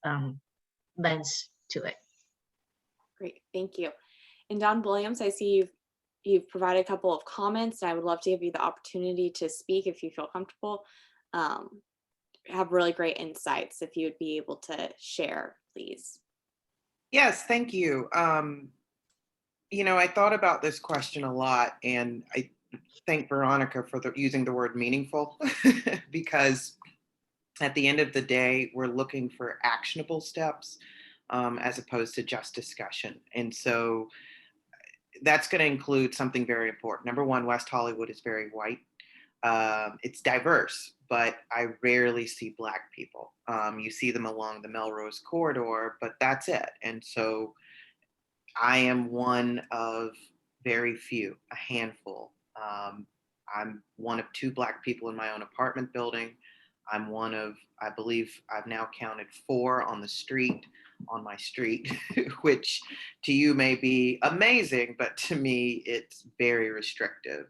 Speaker 12: lens to it.
Speaker 1: Great, thank you. And Don Williams, I see you've provided a couple of comments, and I would love to give you the opportunity to speak if you feel comfortable. Have really great insights if you would be able to share, please.
Speaker 13: Yes, thank you. I thought about this question a lot, and I thank Veronica for using the word meaningful, because at the end of the day, we're looking for actionable steps as opposed to just discussion. And so that's going to include something very important. Number one, West Hollywood is very white. It's diverse, but I rarely see Black people. You see them along the Melrose corridor, but that's it. And so I am one of very few, a handful. I'm one of 2 Black people in my own apartment building. I'm one of, I believe I've now counted 4 on my street, which to you may be amazing, but to me, it's very restrictive.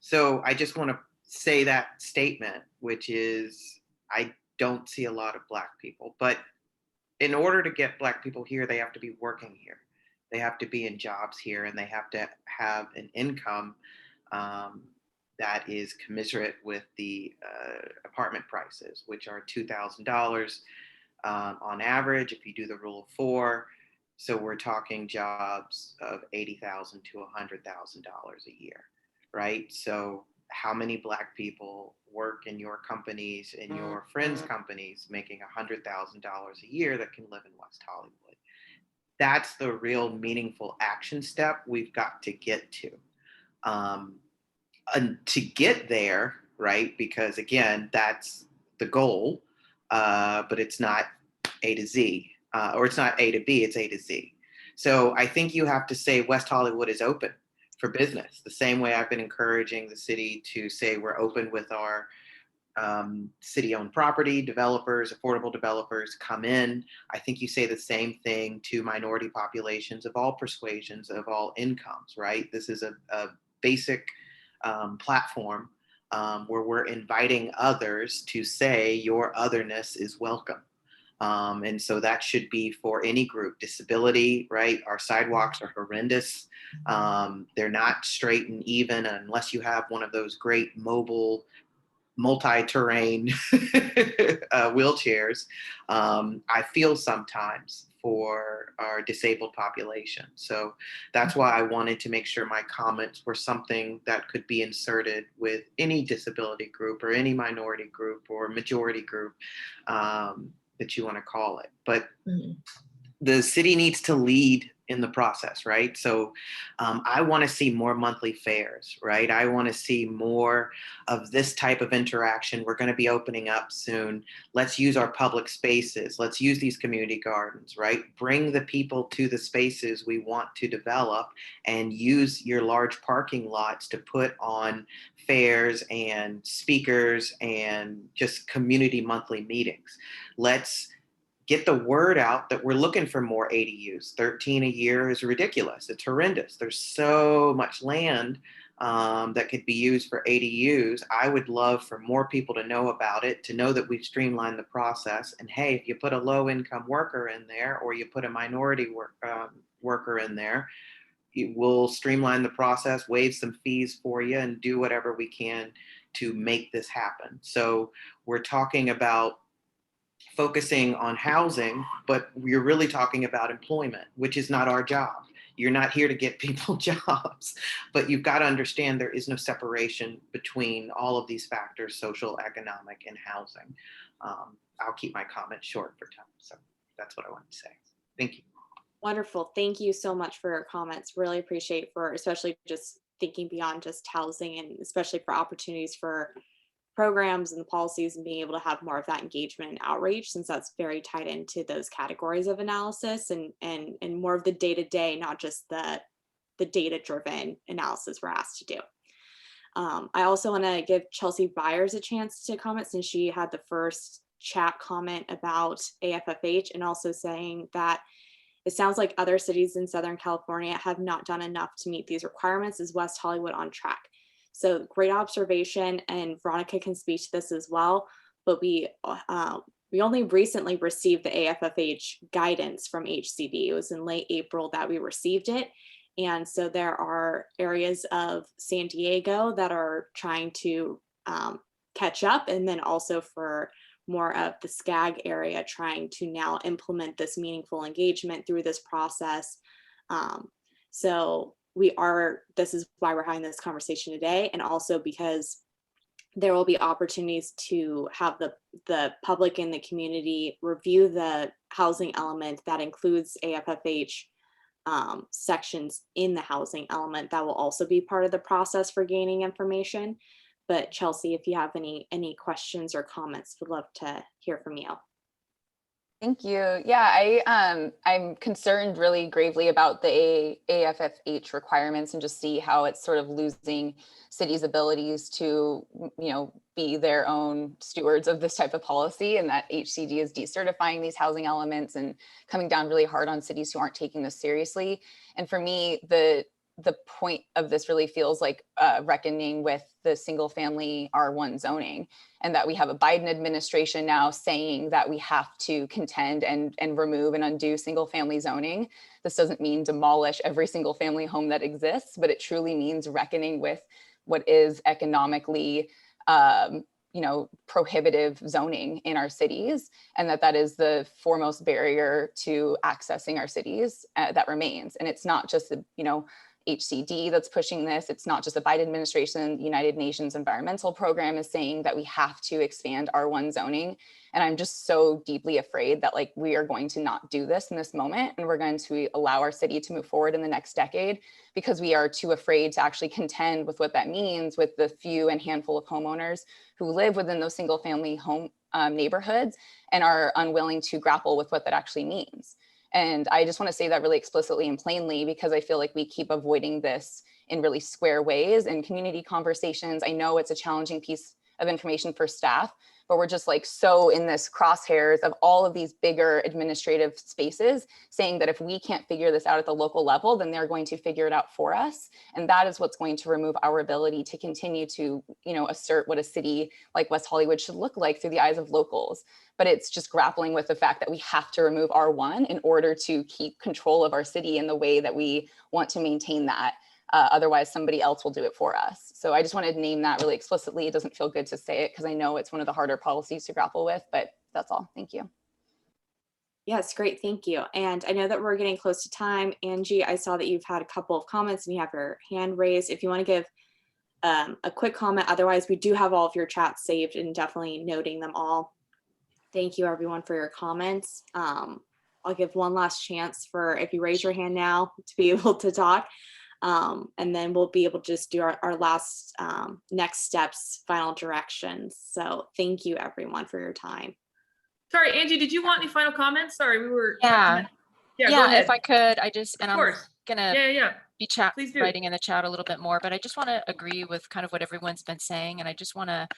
Speaker 13: So I just want to say that statement, which is, I don't see a lot of Black people, but in order to get Black people here, they have to be working here. They have to be in jobs here, and they have to have an income that is commensurate with the apartment prices, which are $2,000 on average if you do the rule of 4. So we're talking jobs of $80,000 to $100,000 a year, right? So how many Black people work in your companies, in your friends' companies, making $100,000 a year that can live in West Hollywood? That's the real meaningful action step we've got to get to. And to get there, right? Because again, that's the goal, but it's not A to Z, or it's not A to B, it's A to Z. So I think you have to say West Hollywood is open for business, the same way I've been encouraging the city to say we're open with our city-owned property, developers, affordable developers come in. I think you say the same thing to minority populations of all persuasions, of all incomes, right? This is a basic platform where we're inviting others to say your otherness is welcome. And so that should be for any group. Disability, right? Our sidewalks are horrendous. They're not straight and even unless you have one of those great mobile multi-terrain wheelchairs. I feel sometimes for our disabled population. So that's why I wanted to make sure my comments were something that could be inserted with any disability group or any minority group or majority group that you want to call it. But the city needs to lead in the process, right? So I want to see more monthly fairs, right? I want to see more of this type of interaction. We're going to be opening up soon. Let's use our public spaces. Let's use these community gardens, right? Bring the people to the spaces we want to develop and use your large parking lots to put on fairs and speakers and just community monthly meetings. Let's get the word out that we're looking for more ADUs. 13 a year is ridiculous. It's horrendous. There's so much land that could be used for ADUs. I would love for more people to know about it, to know that we've streamlined the process. And hey, if you put a low income worker in there or you put a minority worker in there, we'll streamline the process, waive some fees for you, and do whatever we can to make this happen. So we're talking about focusing on housing, but we're really talking about employment, which is not our job. You're not here to get people jobs, but you've got to understand there is no separation between all of these factors, social, economic, and housing. I'll keep my comments short for time. So that's what I wanted to say. Thank you.
Speaker 1: Wonderful. Thank you so much for your comments. Really appreciate for especially just thinking beyond just housing and especially for opportunities for programs and the policies and being able to have more of that engagement and outreach, since that's very tied into those categories of analysis and more of the day-to-day, not just the data-driven analysis we're asked to do. I also want to give Chelsea Byers a chance to comment since she had the first chat comment about AFFH, and also saying that it sounds like other cities in Southern California have not done enough to meet these requirements. Is West Hollywood on track? So great observation, and Veronica can speak to this as well, but we only recently received the AFFH guidance from HCD. It was in late April that we received it. And so there are areas of San Diego that are trying to catch up, and then also for more of the SCAG area trying to now implement this meaningful engagement through this process. So this is why we're having this conversation today, and also because there will be opportunities to have the public and the community review the housing element that includes AFFH sections in the housing element that will also be part of the process for gaining information. But Chelsea, if you have any questions or comments, would love to hear from you.
Speaker 14: Thank you. Yeah, I'm concerned really gravely about the AFFH requirements, and just see how it's sort of losing cities' abilities to, be their own stewards of this type of policy, and that HCD is decertifying these housing elements and coming down really hard on cities who aren't taking this seriously. And for me, the point of this really feels like reckoning with the single family R1 zoning, and that we have a Biden administration now saying that we have to contend and remove and undo single family zoning. This doesn't mean demolish every single family home that exists, but it truly means reckoning with what is economically prohibitive zoning in our cities, and that is the foremost barrier to accessing our cities that remains. And it's not just the HCD that's pushing this. It's not just the Biden administration. The United Nations Environmental Program is saying that we have to expand R1 zoning. And I'm just so deeply afraid that like we are going to not do this in this moment, and we're going to allow our city to move forward in the next decade because we are too afraid to actually contend with what that means with the few and handful of homeowners who live within those single family home neighborhoods and are unwilling to grapple with what that actually means. And I just want to say that really explicitly and plainly, because I feel like we keep avoiding this in really square ways in community conversations. I know it's a challenging piece of information for staff, but we're just like so in this crosshairs of all of these bigger administrative spaces saying that if we can't figure this out at the local level, then they're going to figure it out for us. And that is what's going to remove our ability to continue to, assert what a city like West Hollywood should look like through the eyes of locals. But it's just grappling with the fact that we have to remove R1 in order to keep control of our city in the way that we want to maintain that. Otherwise, somebody else will do it for us. So I just wanted to name that really explicitly. It doesn't feel good to say it because I know it's one of the harder policies to grapple with, but that's all. Thank you.
Speaker 1: Yes, great. Thank you. And I know that we're getting close to time. Angie, I saw that you've had a couple of comments and you have your hand raised. If you want to give a quick comment, otherwise we do have all of your chats saved and definitely noting them all. Thank you everyone for your comments. I'll give one last chance for, if you raise your hand now, to be able to talk. And then we'll be able to just do our last next steps, final directions. So thank you everyone for your time.
Speaker 5: Sorry, Angie, did you want any final comments? Sorry, we were.
Speaker 6: Yeah,
Speaker 5: go ahead.
Speaker 6: if I could, I'm gonna be writing in the chat a little bit more, but I just want to agree with kind of what everyone's been saying. And I just want to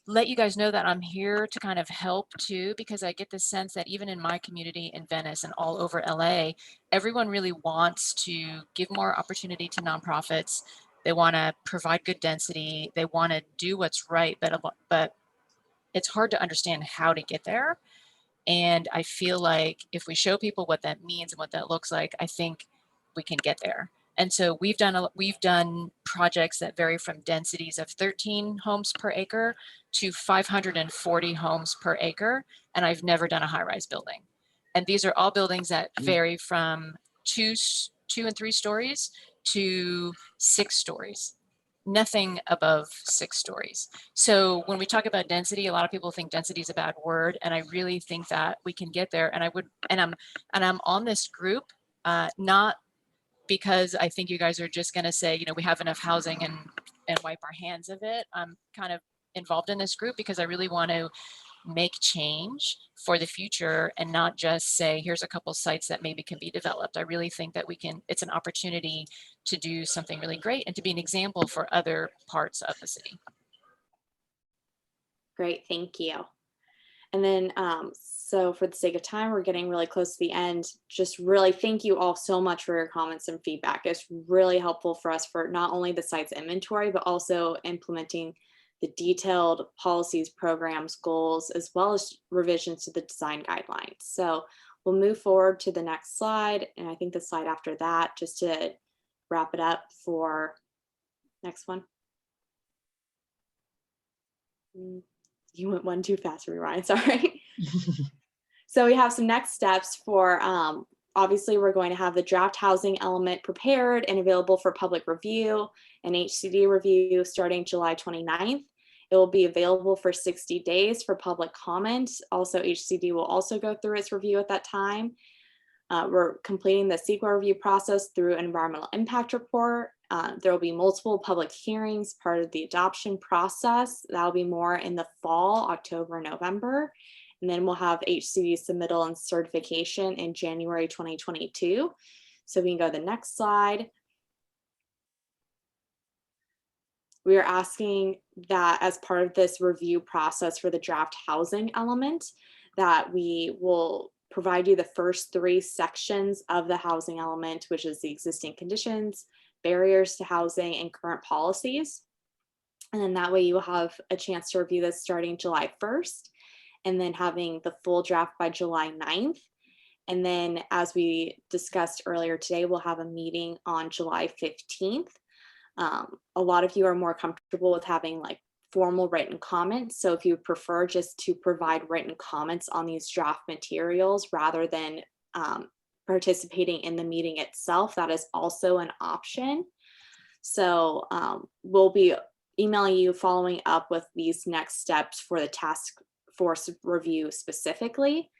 Speaker 6: let you guys know that I'm here to kind of help too, because I get the sense that even in my community in Venice and all over LA, everyone really wants to give more opportunity to nonprofits. They want to provide good density. They want to do what's right, but it's hard to understand how to get there. And I feel like if we show people what that means and what that looks like, I think we can get there. And so we've done projects that vary from densities of 13 homes per acre to 540 homes per acre. And I've never done a high-rise building. And these are all buildings that vary from two and 3 stories to 6 stories. Nothing above 6 stories. So when we talk about density, a lot of people think density is a bad word, and I really think that we can get there. And I'm on this group, not because I think you guys are just going to say, we have enough housing and wipe our hands of it. I'm kind of involved in this group because I really want to make change for the future and not just say, here's a couple sites that maybe can be developed. I really think that it's an opportunity to do something really great and to be an example for other parts of the city.
Speaker 1: Great, thank you. And then, so for the sake of time, we're getting really close to the end. Just really thank you all so much for your comments and feedback. It's really helpful for us for not only the site's inventory, but also implementing the detailed policies, programs, goals, as well as revisions to the design guidelines. So we'll move forward to the next slide. And I think the slide after that, just to wrap it up for next one. You went one too fast for me, Ryan, sorry. So we have some next steps for, obviously we're going to have the draft housing element prepared and available for public review and HCD review starting July 29th. It will be available for 60 days for public comment. Also, HCD will also go through its review at that time. We're completing the CEQA review process through an environmental impact report. There will be multiple public hearings, part of the adoption process. That'll be more in the fall, October, November. And then we'll have HCD submittal and certification in January 2022. So we can go to the next slide. We are asking that as part of this review process for the draft housing element, that we will provide you the first 3 sections of the housing element, which is the existing conditions, barriers to housing, and current policies. And then that way you will have a chance to review this starting July 1st, and then having the full draft by July 9th. And then as we discussed earlier today, we'll have a meeting on July 15th A lot of you are more comfortable with having like formal written comments. So if you prefer just to provide written comments on these draft materials rather than participating in the meeting itself, that is also an option. So we'll be emailing you following up with these next steps for the task force review specifically.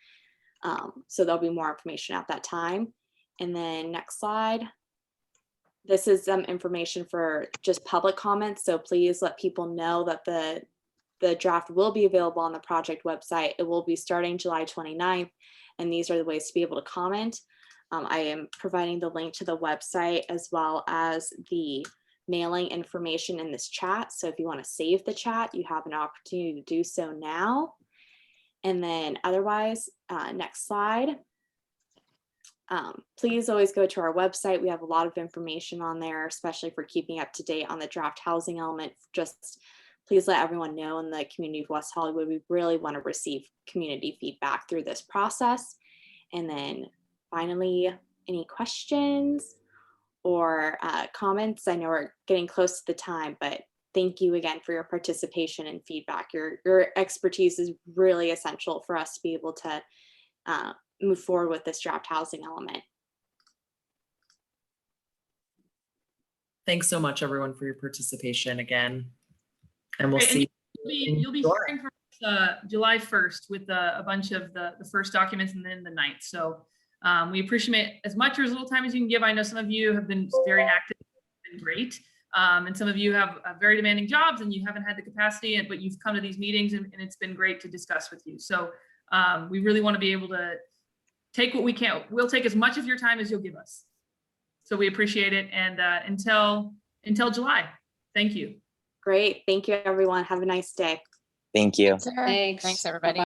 Speaker 1: So there'll be more information at that time. And then next slide. This is some information for just public comments. So please let people know that the draft will be available on the project website. It will be starting July 29th. And these are the ways to be able to comment. I am providing the link to the website as well as the mailing information in this chat. So if you want to save the chat, you have an opportunity to do so now. And then otherwise, next slide. Please always go to our website. We have a lot of information on there, especially for keeping up to date on the draft housing element. Just please let everyone know in the community of West Hollywood, we really want to receive community feedback through this process. And then finally, any questions or comments? I know we're getting close to the time, but thank you again for your participation and feedback. Your expertise is really essential for us to be able to move forward with this draft housing element.
Speaker 8: Thanks so much, everyone, for your participation again. And we'll
Speaker 5: Great.
Speaker 8: see.
Speaker 5: And you'll be hearing from us, July 1st with a bunch of the first documents and then the 9th. So we appreciate as much or as little time as you can give. I know some of you have been very active, been great. And some of you have very demanding jobs and you haven't had the capacity, but you've come to these meetings and it's been great to discuss with you. So we really want to be able to take what we can. We'll take as much of your time as you'll give us. So we appreciate it. And until July, thank you.
Speaker 1: Great. Thank you, everyone. Have a nice day.
Speaker 7: Thank you.
Speaker 6: Thanks everybody.